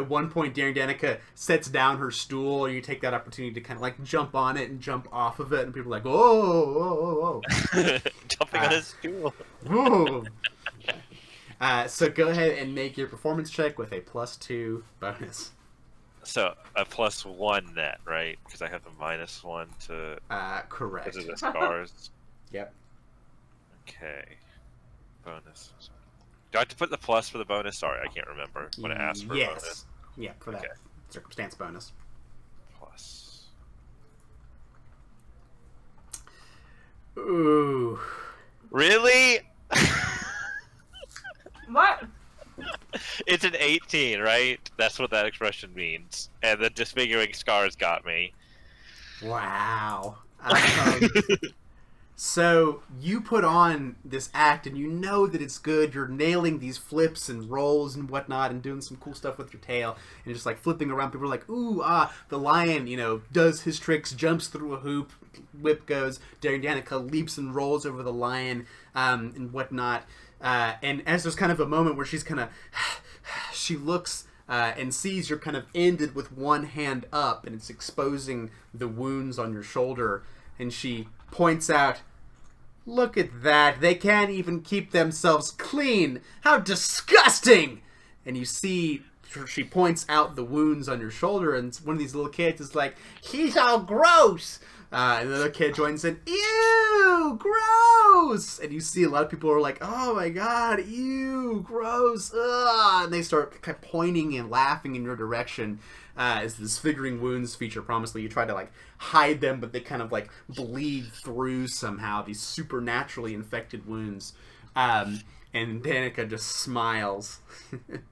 one point, Daring Danica sets down her stool, and you take that opportunity to kind of like jump on it and jump off of it. And people are like, whoa. Jumping on his stool. Whoa. So go ahead and make your performance check with a +2 bonus. So a +1 net, right? Because I have the -1 to Correct. because of the scars. Yep. Okay. Bonus. Do I have to put the plus for the bonus? Sorry, I can't remember when it asked for a bonus. Yes. Yeah, for that Okay. circumstance bonus. Plus. Ooh. Really? What? It's an 18, right? That's what that expression means. And the disfiguring scars got me. Wow. So you put on this act and you know that it's good. You're nailing these flips and rolls and whatnot and doing some cool stuff with your tail and just like flipping around. People are like, ooh, the lion, does his tricks, jumps through a hoop, whip goes. Daring Danica leaps and rolls over the lion and whatnot. And as there's kind of a moment where she's kind of, she looks and sees you're kind of ended with one hand up and it's exposing the wounds on your shoulder. And she points out, look at that. They can't even keep themselves clean. How disgusting! And you see, she points out the wounds on your shoulder, and one of these little kids is like, he's all gross! And the other kid joins in, ew, gross! And you see a lot of people are like, oh my god, ew, gross, ugh! And they start kind of pointing and laughing in your direction. As the disfiguring wounds feature prominently, you try to like hide them, but they kind of like bleed through somehow, these supernaturally infected wounds. And Danica just smiles. Kind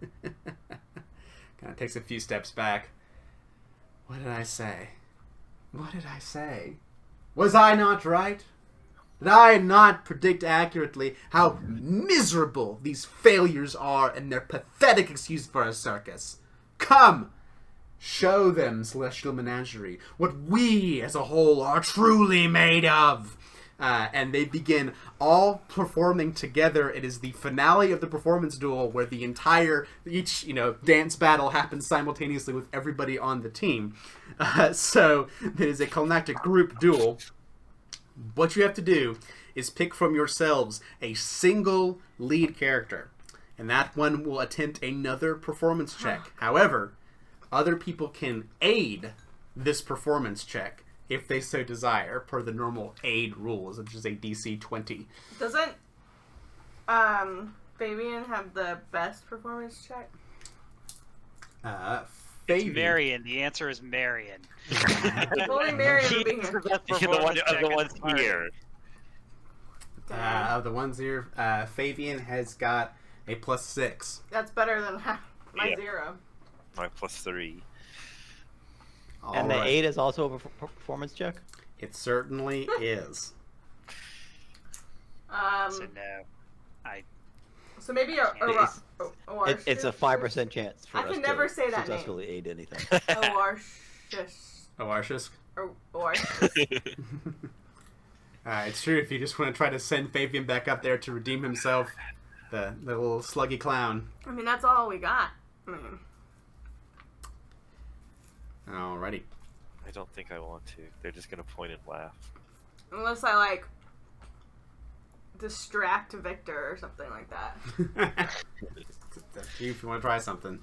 of takes a few steps back. What did I say? What did I say? Was I not right? Did I not predict accurately how miserable these failures are and their pathetic excuse for a circus? Come! Show them, Celestial Menagerie, what we as a whole are truly made of. And they begin all performing together. It is the finale of the performance duel where each dance battle happens simultaneously with everybody on the team. So it is a climactic group duel. What you have to do is pick from yourselves a single lead character. and that one will attempt another performance check. However, other people can aid this performance check if they so desire, per the normal aid rules, which is a DC 20. Doesn't Fabian have the best performance check? It's Fabian. Marion. The answer is Marion. If only Marion would be here. You're the ones here. Of the ones here, Fabian has got a +6. That's better than my Yeah. 0. My +3. And the Alright. 8 is also a performance check? It certainly is. So no, So maybe It's a 5% chance for I us can to never say that successfully aid anything. Oarshisk. Oarshisk. It's true if you just want to try to send Fabian back up there to redeem himself, the little sluggy clown. I mean, that's all we got. I mean, Alrighty. I don't think I want to. They're just gonna point and laugh. unless I, like, distract Victor or something like that. It's up to you if you want to try something.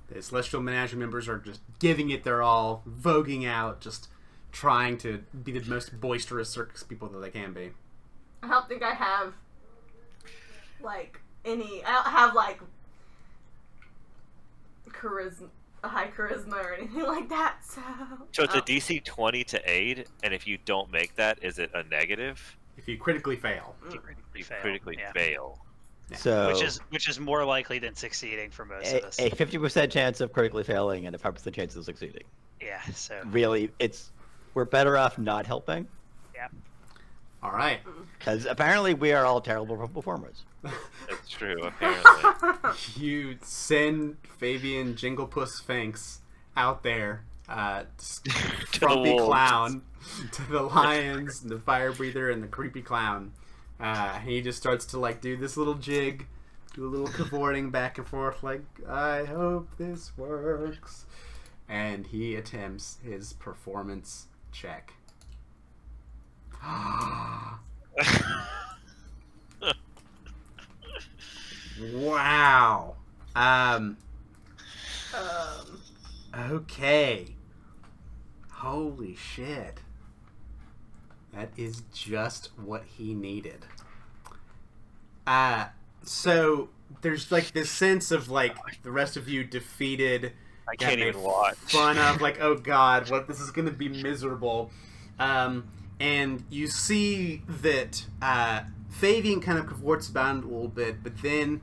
The Celestial Menagerie members are just giving it their all, voguing out, just trying to be the most boisterous circus people that they can be. I don't think I have, like, I don't have, like, a high charisma or anything like that, so... So it's a DC 20 to aid, and if you don't make that, is it a negative? If you critically fail. You critically fail. So which is more likely than succeeding for most of us. a 50% chance of critically failing and a 5% chance of succeeding. Yeah, so Really, we're better off not helping, yeah. Alright. because apparently we are all terrible performers. That's true, apparently. You send Fabian Jinglepuss Sphinx out there, frumpy wolves. clown, to the lions, and the fire breather, and the creepy clown. He just starts to like do this little jig, do a little cavorting back and forth, like, I hope this works. And he attempts his performance check. Wow. Okay. Holy shit. That is just what he needed. So there's like this sense of like the rest of you defeated. I got can't made even watch. Fun of like, oh god, what this is gonna be miserable. And you see that Fabian kind of cavorts about a little bit, but then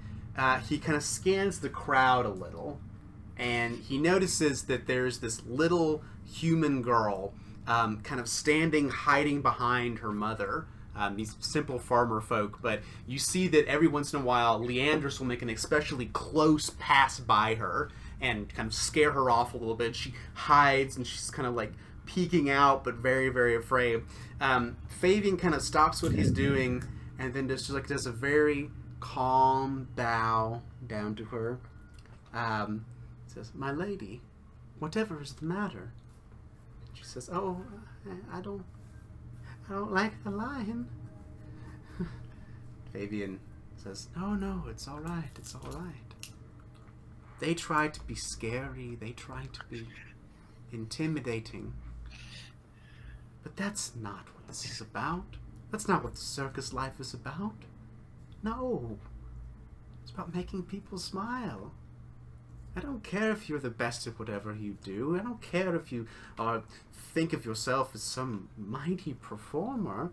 he kind of scans the crowd a little, and he notices that there's this little human girl kind of standing, hiding behind her mother. These simple farmer folk, but you see that every once in a while, Leandris will make an especially close pass by her and kind of scare her off a little bit. She hides, and she's kind of like peeking out, but very, very afraid. Fabian kind of stops what he's doing, and then just like does a very calm bow down to her. Says, "My lady, whatever is the matter?" She says, "Oh, I don't like the lion." Fabian says, no, it's all right. They try to be scary. They try to be intimidating. But that's not what this is about. That's not what the circus life is about. No. It's about making people smile. I don't care if you're the best at whatever you do. I don't care if you think of yourself as some mighty performer.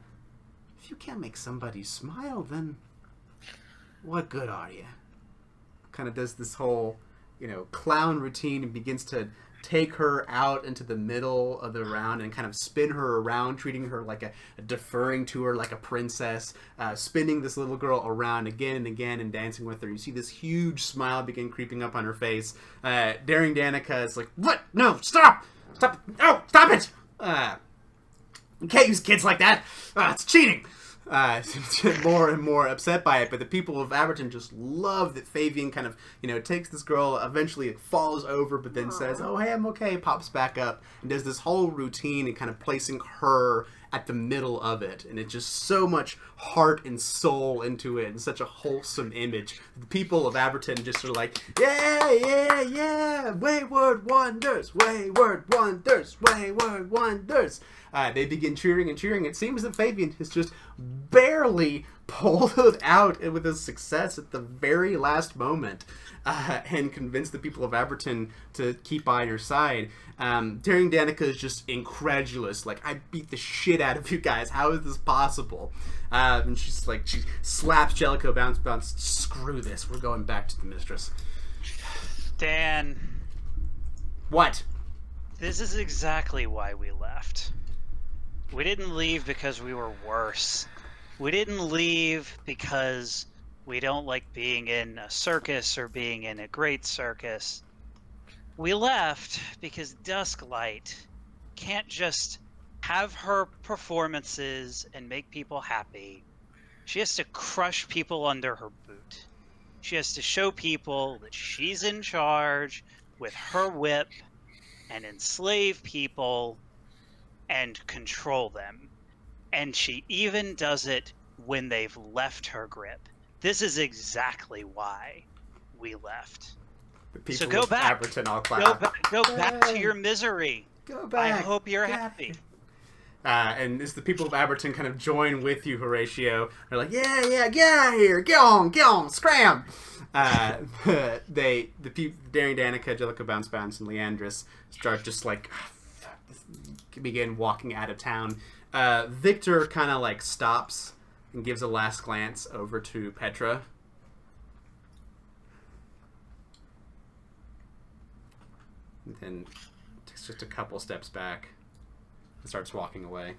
If you can't make somebody smile, then what good are you? Kind of does this whole, clown routine and begins to take her out into the middle of the round and kind of spin her around, treating her like deferring to her like a princess, spinning this little girl around again and again and dancing with her. You see this huge smile begin creeping up on her face. Daring Danica is like, "What? No, stop! Stop! Oh, stop it! You can't use kids like that. It's cheating." More and more upset by it, but the people of Aberton just love that Fabian kind of, takes this girl, eventually it falls over, but then says, "Oh, hey, I'm okay," pops back up, and does this whole routine and kind of placing her at the middle of it, and it's just so much heart and soul into it, and such a wholesome image. The people of Aberton just are like, yeah, yeah, yeah, wayward wonders, wayward wonders, wayward wonders. They begin cheering and cheering. It seems that Fabian has just barely pulled it out with a success at the very last moment, and convinced the people of Aberton to keep by your side. Daring Danica is just incredulous. Like, I beat the shit out of you guys. How is this possible? And she's like, she slaps Jellicoe, bounce, bounce. Screw this. We're going back to the mistress. Dan. What? This is exactly why we left. We didn't leave because we were worse. We didn't leave because we don't like being in a circus or being in a great circus. We left because Dusklight can't just have her performances and make people happy. She has to crush people under her boot. She has to show people that she's in charge with her whip and enslave people and control them. And she even does it when they've left her grip. This is exactly why we left. So go back. Aberton all clap. Go back to your misery. Go back. I hope you're happy. And as the people of Aberton kind of join with you, Horatio, they're like, yeah, yeah, get out of here, get on, scram! Daring Danica, Jellicoe, Bounce, Bounce, and Leandris start just like, begin walking out of town. Victor kind of like stops and gives a last glance over to Petra. And then takes just a couple steps back and starts walking away.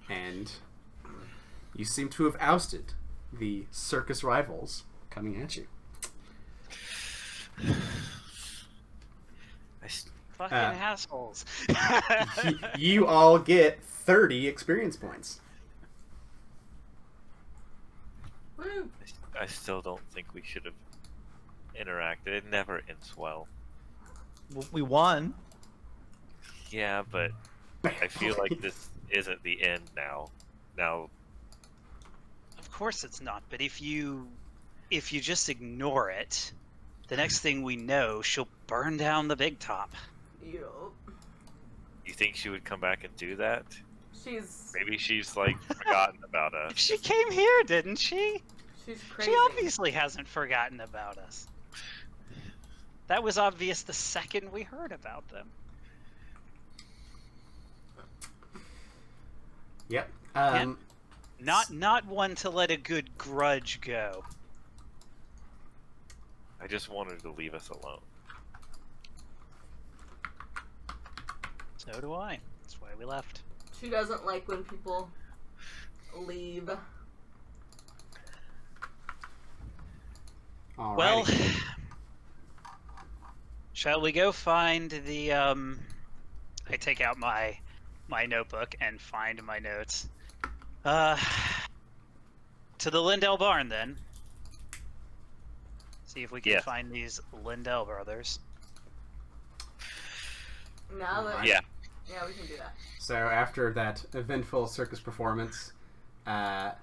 And you seem to have ousted the circus rivals coming at you. Fucking assholes. You all get 30 experience points. Woo. I still don't think we should have interacted. It never ends well. We won. Yeah, but I feel like this isn't the end now. Now, Of course it's not, but if you just ignore it, the next thing we know, she'll burn down the big top. Yup. you think she would come back and do that? She's Maybe she's like forgotten about us. She came here, didn't she? she's crazy. She obviously hasn't forgotten about us. That was obvious the second we heard about them. Yep. Not one to let a good grudge go. I just wanted to leave us alone. So do I. That's why we left. She doesn't like when people leave. Alrighty. Well, shall we go find the I take out my notebook and find my notes. To the Lindell barn then. See if we can find these Lindell brothers. Now that Yeah. yeah, we can do that. So after that eventful circus performance, a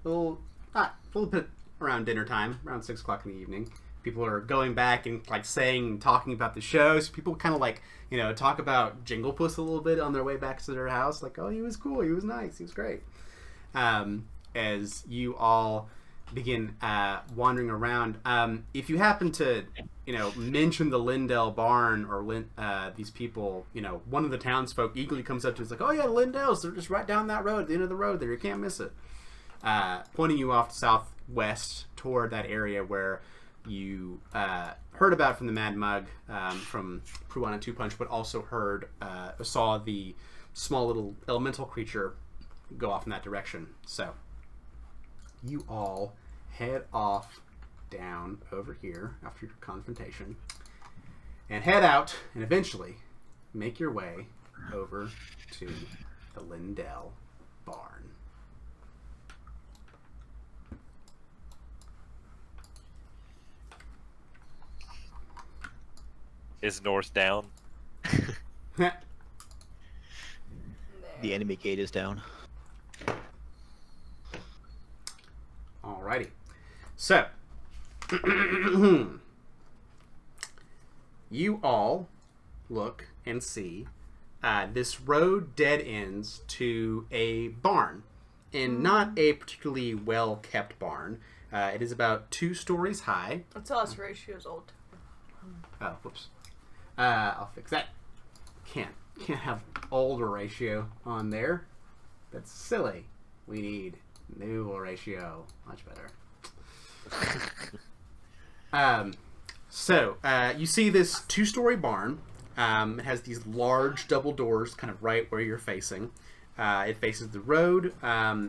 little bit around dinner time, around 6 o'clock in the evening, people are going back and like talking about the shows. People kind of like, talk about Jinglepuss a little bit on their way back to their house. Like, oh, he was cool. He was nice. He was great. As you all begin wandering around, if you happen to, mention the Lindell barn or these people, one of the townsfolk eagerly comes up to you. It's like, oh yeah, the Lindells. They're just right down that road, at the end of the road there. You can't miss it. Pointing you off southwest toward that area where you heard about from the Mad Mug, from Pruana Two Punch, but also saw the small little elemental creature go off in that direction. So you all head off down over here after your confrontation and head out and eventually make your way over to the Lindell barn. Is North down? The enemy gate is down. Alrighty. So, you all look and see this road dead ends to a barn, and not a particularly well-kept barn. It is about 2 stories high. Until us ratio's old. Oh, whoops. I'll fix that. Can't have older ratio on there. That's silly. We need new ratio. Much better. So you see this 2-story barn. It has these large double doors kind of right where you're facing. It faces the road.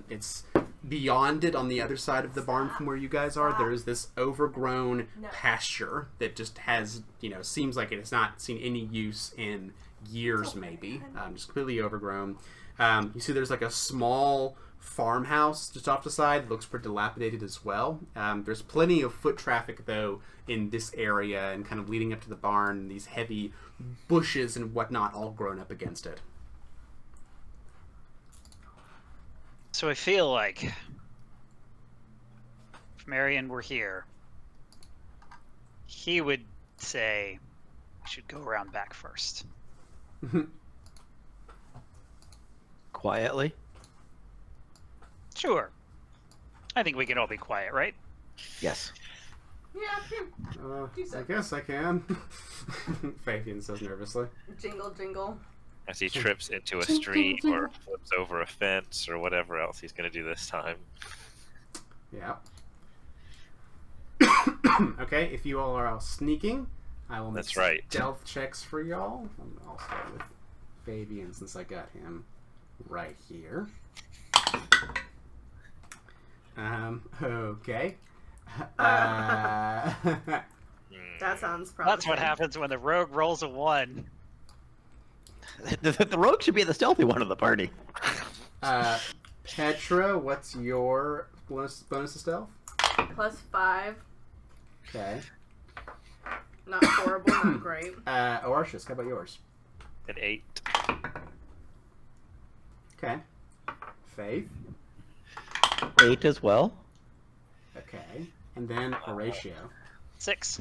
It's beyond it on the other side of the barn from where you guys are. There is this overgrown pasture that just has, seems like it has not seen any use in years maybe. Just completely overgrown. You see there's like a small farmhouse just off the side. It looks pretty dilapidated as well. There's plenty of foot traffic though in this area and kind of leading up to the barn. These heavy bushes and whatnot all grown up against it. So I feel like if Marion were here, he would say we should go around back first. Quietly. Sure. I think we can all be quiet, right? Yes. Yeah. I guess I can. Fabian says nervously. Jingle, jingle. As he trips into a stream or flips over a fence or whatever else he's going to do this time. Yeah. Okay, if you all are all sneaking, I will make stealth checks for y'all. I'll start with Fabian since I got him right here. Okay. That sounds promising. That's what happens when the rogue rolls a 1. The rogue should be the stealthy one of the party. Petra, what's your bonus to stealth? +5. Okay. Not horrible, not great. Oartius, how about yours? An 8. Okay. Faith? 8 as well. Okay. And then Horatio. 6.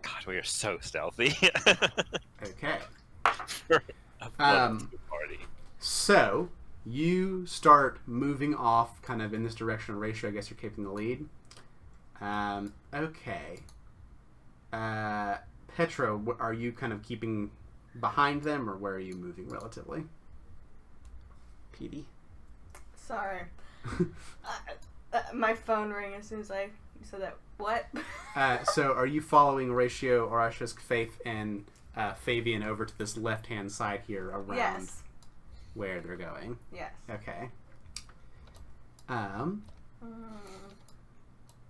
God, we are so stealthy. Okay. For a party. So, you start moving off kind of in this direction. Horatio, I guess you're keeping the lead. Okay. Petra, are you kind of keeping behind them, or where are you moving relatively? Petey? Sorry. My phone rang as soon as you said that. What? So are you following Horatio, Oartius, Faith, and Fabian over to this left-hand side here around where they're going? Yes. Okay.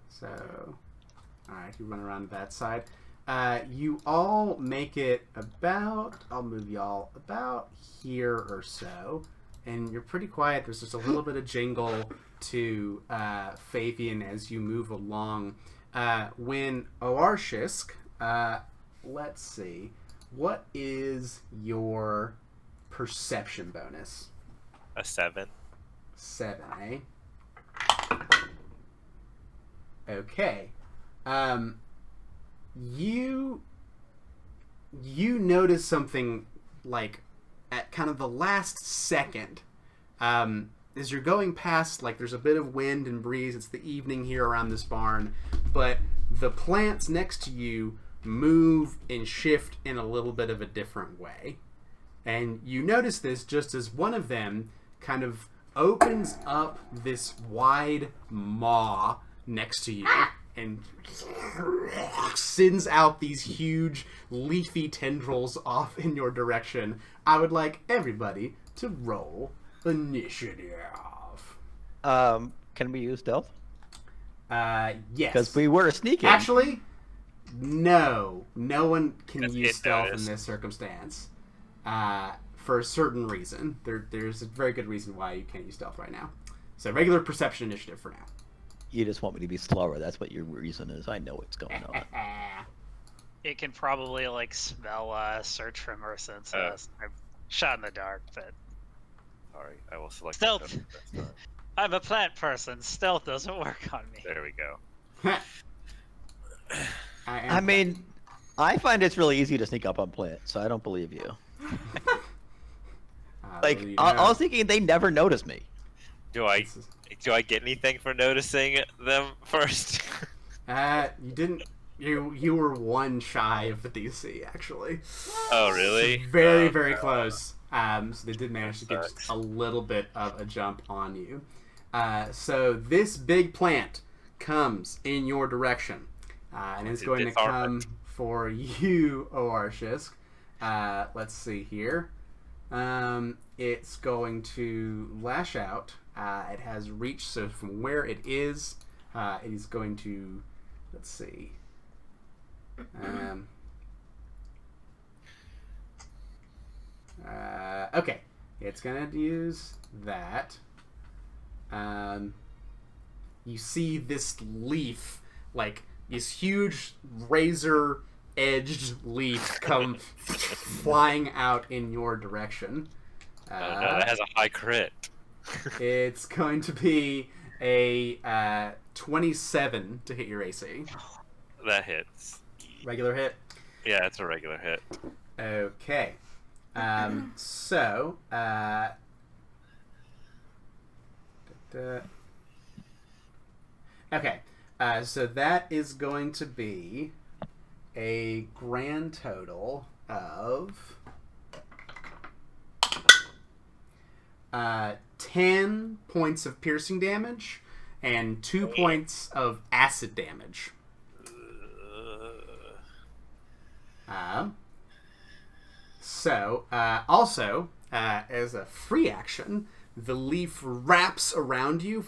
So, alright, you run around to that side. You all make it about, I'll move y'all about here or so, and you're pretty quiet. There's just a little bit of jingle to Fabian as you move along. When Oartius, let's see, what is your perception bonus? A 7. 7, eh? Okay. You notice something like at kind of the last second. As you're going past, like there's a bit of wind and breeze. It's the evening here around this barn, but the plants next to you move and shift in a little bit of a different way. And you notice this just as one of them kind of opens up this wide maw next to you and sends out these huge leafy tendrils off in your direction. I would like everybody to roll initiative. Can we use stealth? Yes. Because we were sneaking. Actually, no. No one can That's use it, stealth notice. in this circumstance. For a certain reason. There's a very good reason why you can't use stealth right now. So regular perception initiative for now. You just want me to be slower. That's what your reason is. I know what's going on. It can probably like smell us, search for more sense us. I'm shot in the dark, but Sorry, I will select Stealth. this time. I'm a plant person. Stealth doesn't work on me. There we go. I mean, I find it's really easy to sneak up on plants, so I don't believe you. Like, I was thinking they never notice me. Do I get anything for noticing them first? You didn't. You were one shy of the DC, actually. Oh, really? Very, very close. So they did manage to get just a little bit of a jump on you. So this big plant comes in your direction, and is going to come for you, Oarshisk. Let's see here. It's going to lash out. It has reach, so from where it is going to, let's see. Okay, it's gonna use that. You see this leaf, like this huge razor-edged leaf, come flying out in your direction. Oh no, that has a high crit. It's going to be a 27 to hit your AC. That hits. Regular hit? Yeah, it's a regular hit. Okay. Okay. So that is going to be a grand total of 10 points of piercing damage and 2 points of acid damage. Also, as a free action, the leaf wraps around you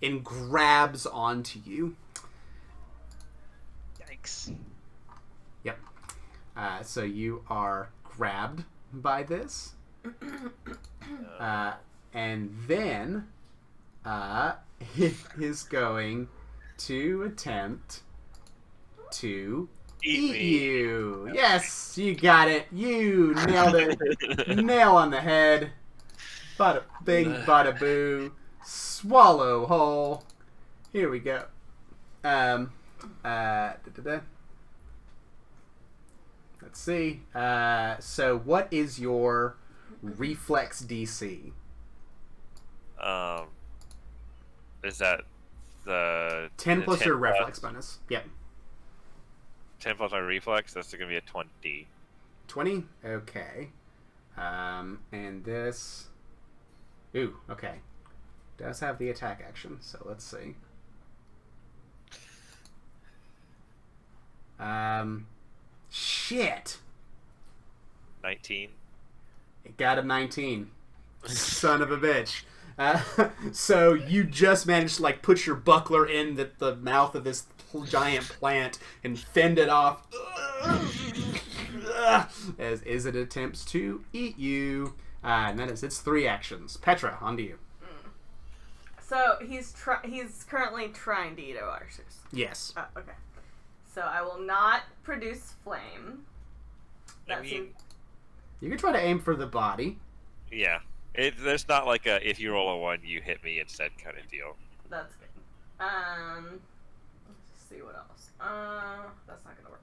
and grabs onto you. Yikes. Yep. So you are grabbed by this. And then it is going to attempt to eat you. Yes, you got it. You nailed it. Nail on the head. Bada bing, bada boo. Swallow whole. Here we go. Let's see. So what is your reflex DC? Is that the 10 plus 10 your reflex bonus. Yep. 10 plus my reflex, that's going to be a 20. 20? Okay. And this... Ooh, okay. Does have the attack action, so let's see. Shit! 19. It got a 19. Son of a bitch. So you just managed to like put your buckler in the mouth of this giant plant and fend it off as it attempts to eat you. And that is its 3 actions. Petra, on to you. So he's currently trying to eat Oarshisk. Yes. Oh, okay. So I will not produce flame. You can try to aim for the body. Yeah. There's not like a, if you roll a 1, you hit me instead kind of deal. That's good. Let's see what else. That's not gonna work.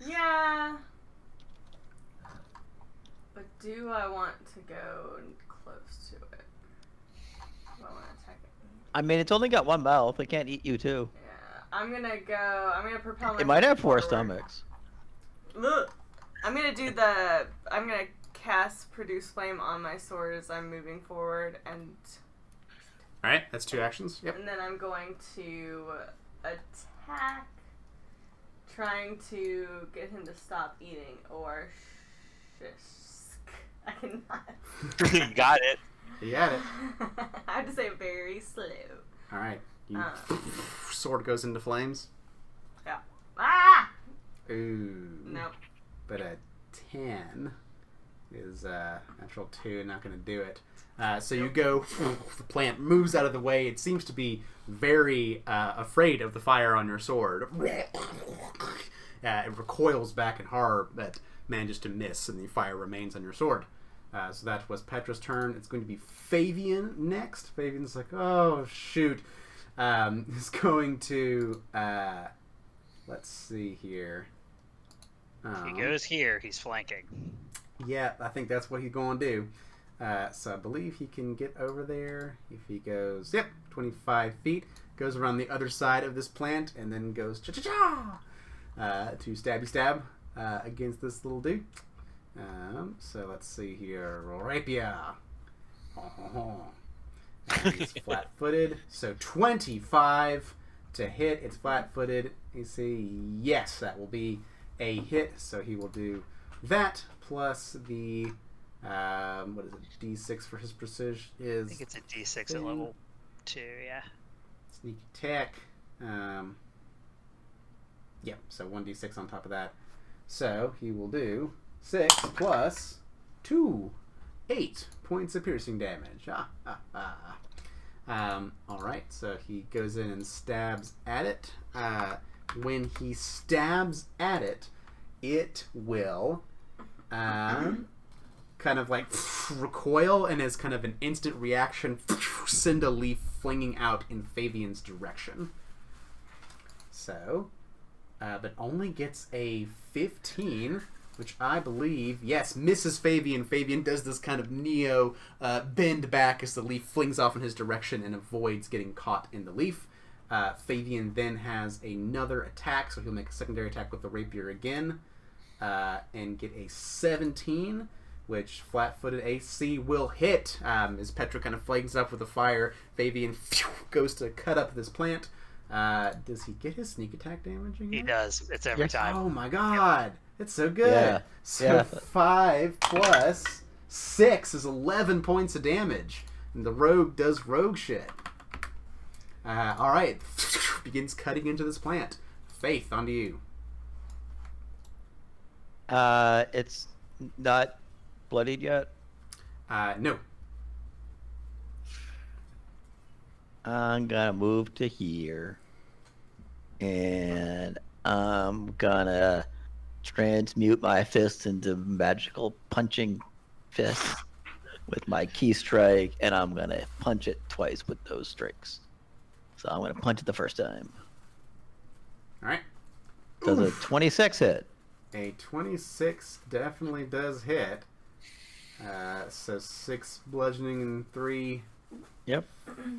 Yeah. But do I want to go close to it? Do I want to attack it? I mean, it's only got one mouth. It can't eat you too. Yeah. I'm gonna propel my It might have 4 forward. stomachs. Look. I'm gonna cast Produce Flame on my sword as I'm moving forward, and Alright, that's 2 actions. Yep. and then I'm going to attack, trying to get him to stop eating, or I cannot. You got it. You got it. I have to say it very slow. Alright. Sword goes into flames. Yeah. Ah! Ooh. Nope. But a 10 is natural 2, not going to do it. So you go, the plant moves out of the way. It seems to be very afraid of the fire on your sword. It recoils back in horror, but manages to miss, and the fire remains on your sword. So that was Petra's turn. It's going to be Fabian next. Fabian's like, oh, shoot. He's going to... let's see here. If he goes here, he's flanking. Yeah, I think that's what he's going to do. So I believe he can get over there. If he goes, 25 feet, goes around the other side of this plant, and then goes cha-cha-cha to stabby stab against this little dude. So let's see here. Rapier. He's flat-footed. So 25 to hit. It's flat-footed. You see, yes, that will be a hit. So he will do that plus the what is it? D6 for his precision is. I think it's a D6 at level 2. Yeah. Sneak attack. So 1d6 on top of that. So he will do 6 plus 2, 8 points of piercing damage. Alright, so he goes in and stabs at it. When he stabs at it, it will kind of like recoil, and as kind of an instant reaction, send a leaf flinging out in Fabian's direction. So, but only gets a 15, which I believe, yes, misses Fabian. Fabian does this kind of Neo bend back as the leaf flings off in his direction and avoids getting caught in the leaf. Fabian then has another attack, so he'll make a secondary attack with the rapier again and get a 17, which flat-footed AC will hit. As Petra kind of flags up with the fire, Fabian goes to cut up this plant. Does he get his sneak attack damage again? He does. It's every time. Oh my god. It's so good. Yeah. So 5 plus 6 is 11 points of damage. And the rogue does rogue shit. Alright. Begins cutting into this plant. Faith, onto you. It's not bloodied yet? No. I'm gonna move to here. And I'm gonna transmute my fists into magical punching fists with my key strike, and I'm gonna punch it twice with those strikes. So I'm gonna punch it the first time. Alright. Does a 26 hit? A 26 definitely does hit. So 6 bludgeoning and 3 Yep.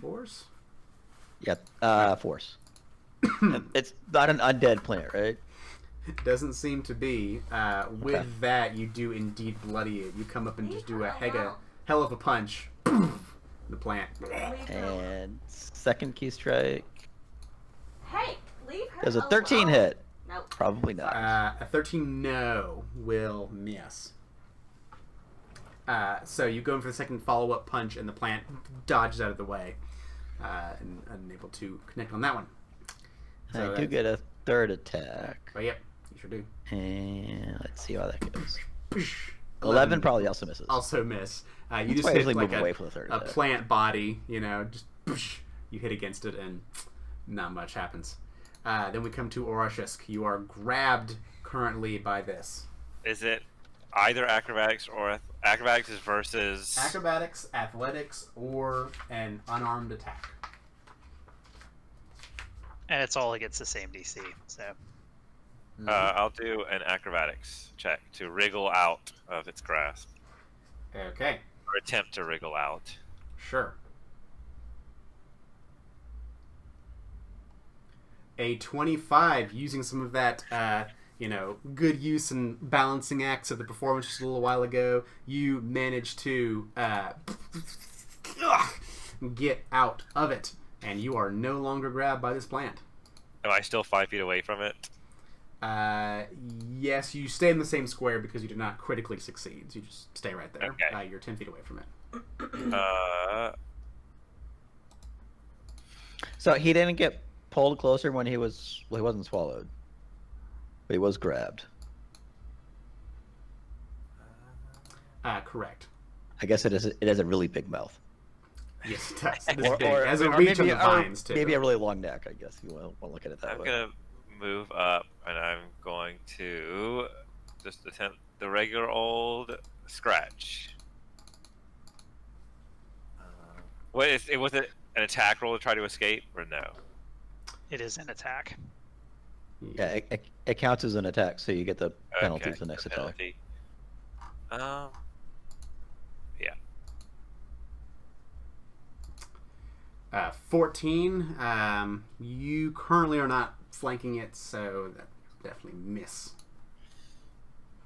force. Yep. Force. It's not an undead plant, right? Doesn't seem to be. With Okay. that, you do indeed bloody it. You come up and just do a hell of a punch. The plant. And second key strike. Hey, leave her Does a alone. 13 hit? Nope. Probably not. A 13 no will miss. So you go in for the second follow-up punch, and the plant dodges out of the way, and unable to connect on that one. So I do get a third attack. Oh, yep, you sure do. And let's see how that goes. 11 probably also misses. Also miss. You That's just why I hit usually like move away from the third a attack. plant body, just you hit against it, and not much happens. Then we come to Oroshisk. You are grabbed currently by this. Is it either acrobatics or acrobatics is versus Acrobatics, athletics, or an unarmed attack. And it's all against the same DC. So I'll do an acrobatics check to wriggle out of its grasp, Okay, or attempt to wriggle out. sure. A 25, using some of that, good use and balancing acts of the performance just a little while ago, you manage to get out of it, and you are no longer grabbed by this plant. Am I still 5 feet away from it? Yes, you stay in the same square because you did not critically succeed. So you just stay right there. Okay. You're 10 feet away from it. So he didn't get pulled closer when he wasn't swallowed, but he was grabbed. Correct. I guess it has a really big mouth. Yes, it does. It is Or- big. or- It has a or reach on maybe- the vines, too. Maybe a really long neck, I guess, if you want to look at it that I'm way. gonna move up, and I'm going to just attempt the regular old scratch. Was it an attack roll to try to escape, or no? It is an attack. Yeah, it counts as an attack, so you get the penalty Okay, for the next the attack. penalty. Yeah. 14. You currently are not flanking it, so that definitely miss.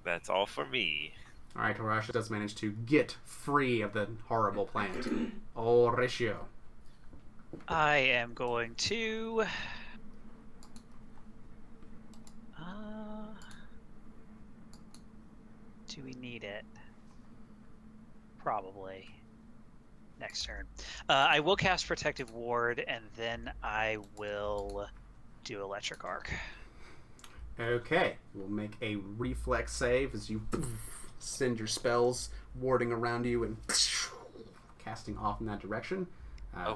That's all for me. All right, Horatio does manage to get free of the horrible plant. Horatio. I am going to. Do we need it? Probably. Next turn. I will cast Protective Ward, and then I will do Electric Arc. Okay, we'll make a reflex save as you send your spells warding around you and casting off in that direction.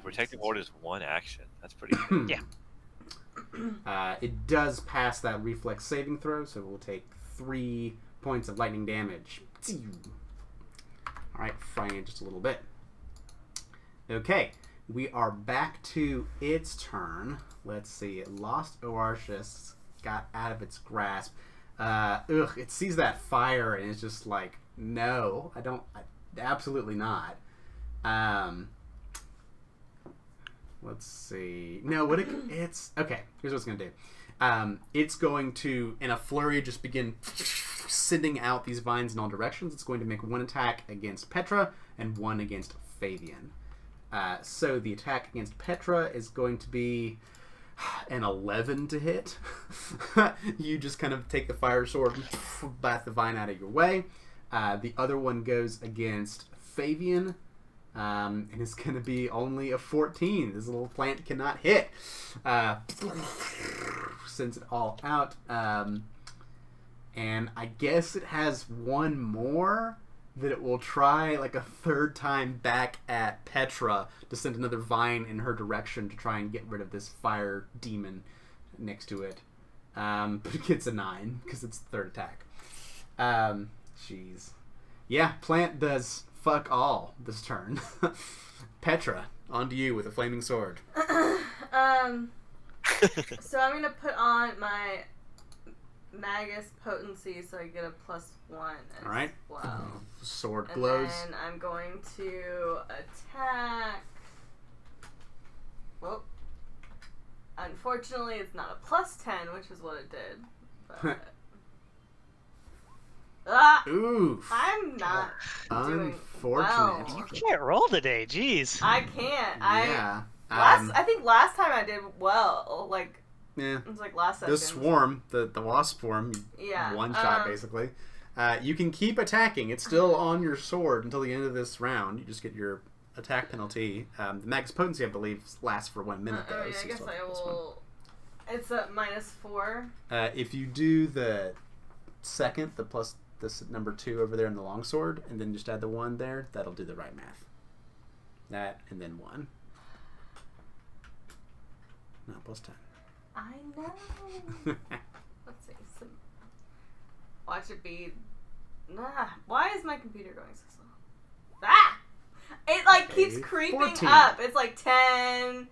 Protective Ward is one action. That's pretty good. Yeah. It does pass that reflex saving throw, so we'll take 3 points of lightning damage. Alright, frying it just a little bit. Okay, we are back to its turn. Let's see, it lost Oartius, got out of its grasp. It sees that fire and it's just like, no, absolutely not. Let's see. No, it's okay. Here's what it's gonna do. It's going to, in a flurry, just begin sending out these vines in all directions. It's going to make 1 attack against Petra and 1 against Fabian. So the attack against Petra is going to be an 11 to hit. You just kind of take the fire sword and bat the vine out of your way. The other one goes against Fabian. And it's going to be only a 14. This little plant cannot hit. Sends it all out. And I guess it has one more that it will try like a third time back at Petra to send another vine in her direction to try and get rid of this fire demon next to it. But it gets a 9 because it's the third attack. Jeez. Yeah, plant does fuck all this turn. Petra, on to you with a flaming sword. So I'm gonna put on my Magus potency so I get a +1 as Alright. well. Sword And glows. then I'm going to attack. Well, unfortunately, it's not a +10, which is what it did. But Oof. I'm not doing Unfortunate. well. You can't roll today, jeez. I can't. Yeah. I think last time I did well. Like Yeah. it was like last The second. swarm, the wasp swarm, Yeah. one shot basically. You can keep attacking. It's still on your sword until the end of this round. You just get your attack penalty. The max potency, I believe, lasts for 1 minute though. I so guess still I have this one. will. It's a -4. If you do the second, the plus this number 2 over there in the longsword, and then just add the 1 there, that'll do the right math. That and then 1. No, +10. I know. Let's see. Watch it be. Nah. Why is my computer going so slow? Ah! It like keeps Okay, creeping 14. up. It's like 10.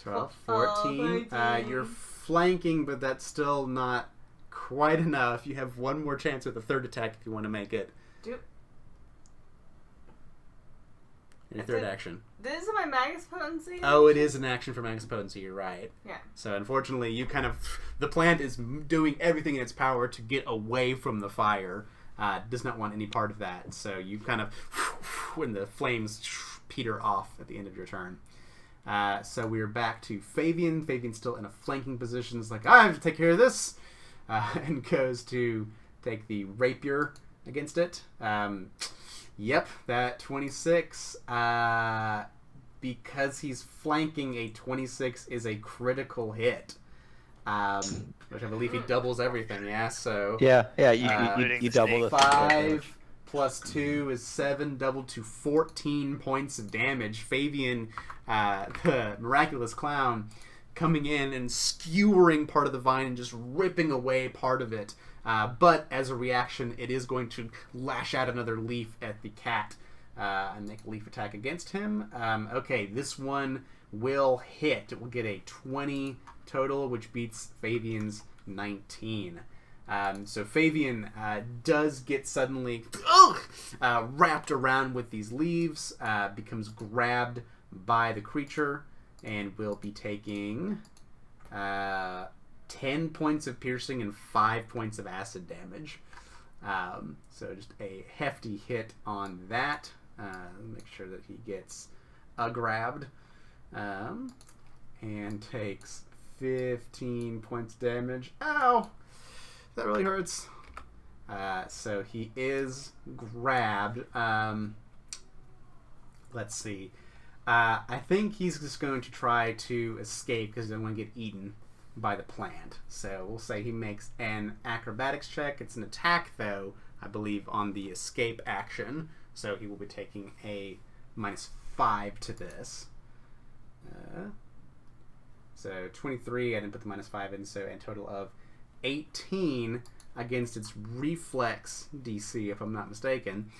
12, Oh, 14. 13. You're flanking, but that's still not quite enough. You have one more chance with a third attack if you want to make it. Do Your That's third it. action. this is my Magus potency. Oh, it is an action for max potency. You're right. Yeah. So unfortunately, you kind of the plant is doing everything in its power to get away from the fire. Does not want any part of that. So you kind of when the flames peter off at the end of your turn. So we're back to Fabian. Fabian's still in a flanking position. It's like, I have to take care of this. And goes to take the rapier against it. Yep, that 26. Because he's flanking, a 26 is a critical hit. Which I believe he doubles everything, yeah? So Yeah, Including you the double the snake. 5 plus 2 is 7, doubled to 14 points of damage. Fabian, the miraculous clown, coming in and skewering part of the vine and just ripping away part of it. But as a reaction, it is going to lash out another leaf at the cat and make a leaf attack against him. Okay, this one will hit. It will get a 20 total, which beats Fabian's 19. So Fabian does get suddenly wrapped around with these leaves, becomes grabbed by the creature, and will be taking 10 points of piercing and 5 points of acid damage. So just a hefty hit on that. Make sure that he gets grabbed. And takes 15 points damage. Ow! That really hurts. So he is grabbed. Let's see. I think he's just going to try to escape because he doesn't want to get eaten by the plant. So we'll say he makes an acrobatics check. It's an attack, though, I believe, on the escape action. So he will be taking a -5 to this. So 23, I didn't put the -5 in, so a total of 18 against its reflex DC, if I'm not mistaken.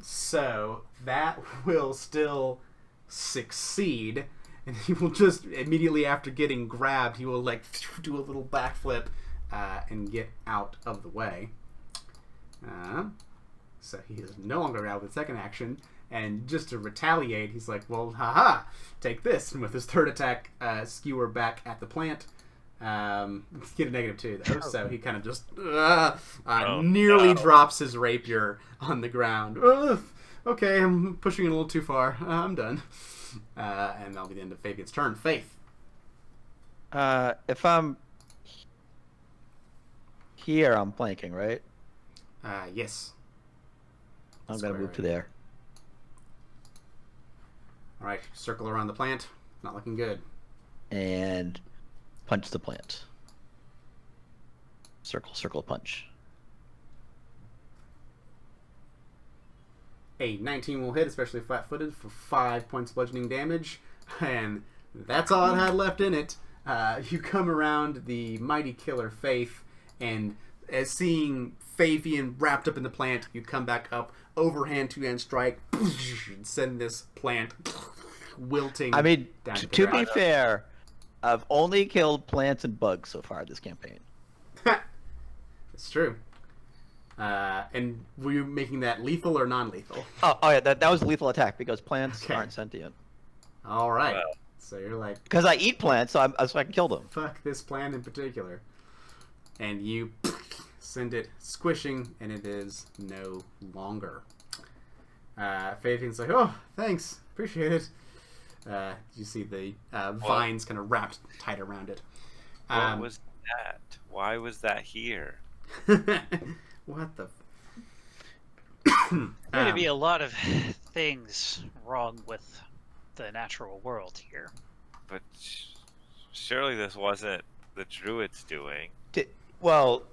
So that will still succeed, and he will just immediately after getting grabbed, he will like do a little backflip and get out of the way. So he is no longer out with the second action, and just to retaliate, he's like, well, haha, take this. And with his third attack, skewer back at the plant. Get a -2 though, so he kind of just nearly drops his rapier on the ground. Okay, I'm pushing it a little too far. I'm done. And that'll be the end of Fabian's turn. Faith. If I'm here, I'm flanking, right? Yes. I'm going to move to there. Alright, circle around the plant. Not looking good. And punch the plant. Circle, circle, punch. A 19 will hit, especially flat-footed, for 5 points of bludgeoning damage. And that's all it had left in it. You come around the mighty killer Faith, and as seeing Fabian wrapped up in the plant, you come back up, overhand, two-hand strike, and send this plant wilting. I mean, down to be fair, I've only killed plants and bugs so far this campaign. It's true. And were you making that lethal or non-lethal? Oh yeah, that was a lethal attack because plants aren't sentient. All right. Wow. So you're like, Because I eat plants, so I can kill them. fuck this plant in particular. And you send it squishing, and it is no longer. Fabian's like, oh, thanks. Appreciate it. You see the vines kind of wrapped tight around it. What was that? Why was that here? What the... There's going to be a lot of things wrong with the natural world here. But surely this wasn't the druids doing. Well,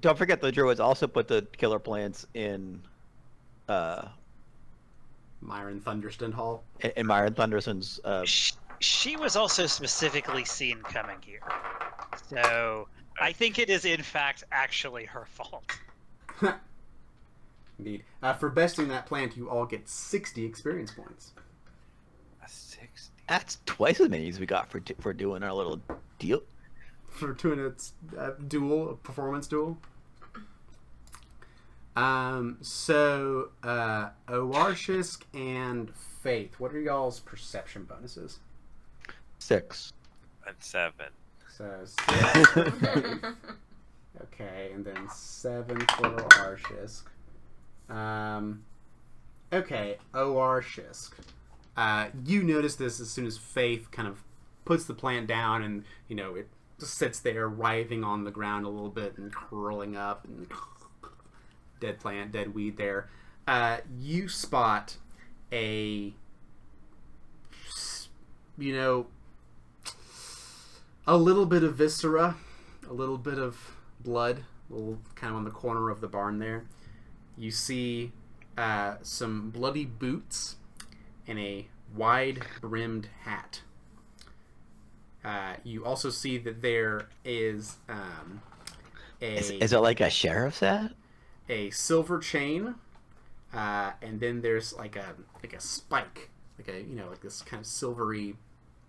don't forget the druids also put the killer plants in Myron Thunderston Hall. in Myron Thunderson's. She was also specifically seen coming here. So I think it is, in fact, actually her fault. Indeed. For besting that plant, you all get 60 experience points. A 60. That's twice as many as we got for doing our little deal. For doing a duel, a performance duel. So, Oarshisk and Faith, what are y'all's perception bonuses? 6. And 7. So, 6 for Faith. Okay, and then 7 for Oarshisk. Okay, Oarshisk. You notice this as soon as Faith kind of puts the plant down, and, you know, it just sits there writhing on the ground a little bit and curling up, and dead plant, dead weed there. You spot a, you know, a little bit of viscera, a little bit of blood, a little kind of on the corner of the barn there. You see some bloody boots and a wide-brimmed hat. You also see that there is Is it like a sheriff's hat? a silver chain, and then there's like a spike, like a like this kind of silvery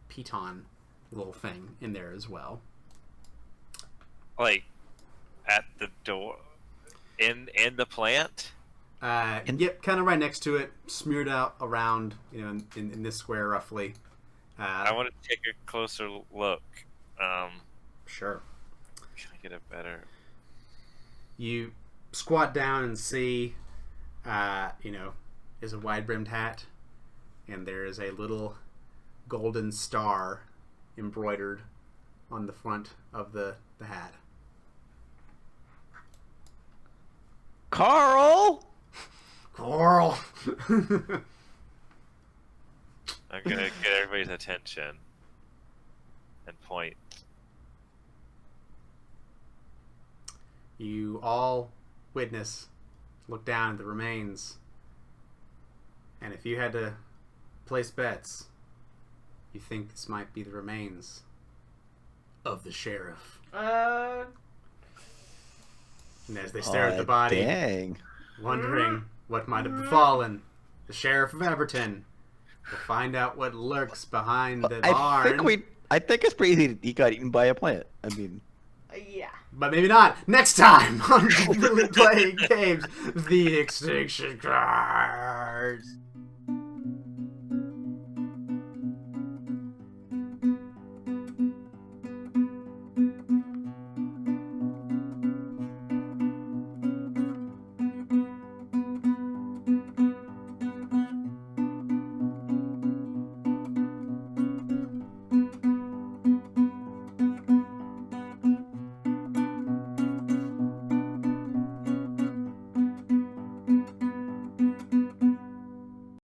piton little thing in there as well. Like at the door in the plant. Yep, kind of right next to it, smeared out around, in this square roughly. I want to take a closer look. Sure. Can I get a better? You squat down and see, is a wide-brimmed hat, and there is a little golden star embroidered on the front of the hat. Carl! Coral! I'm gonna get everybody's attention and point. You all look down at the remains, and if you had to place bets, you think this might be the remains of the sheriff. And as they stare at the body, Dang. wondering what might have befallen the sheriff of Everton, to find out what lurks behind the barn. I think it's pretty easy. He got eaten by a plant. I mean, Yeah. But maybe not. Next time on Really Playing Games, the Extinction cards.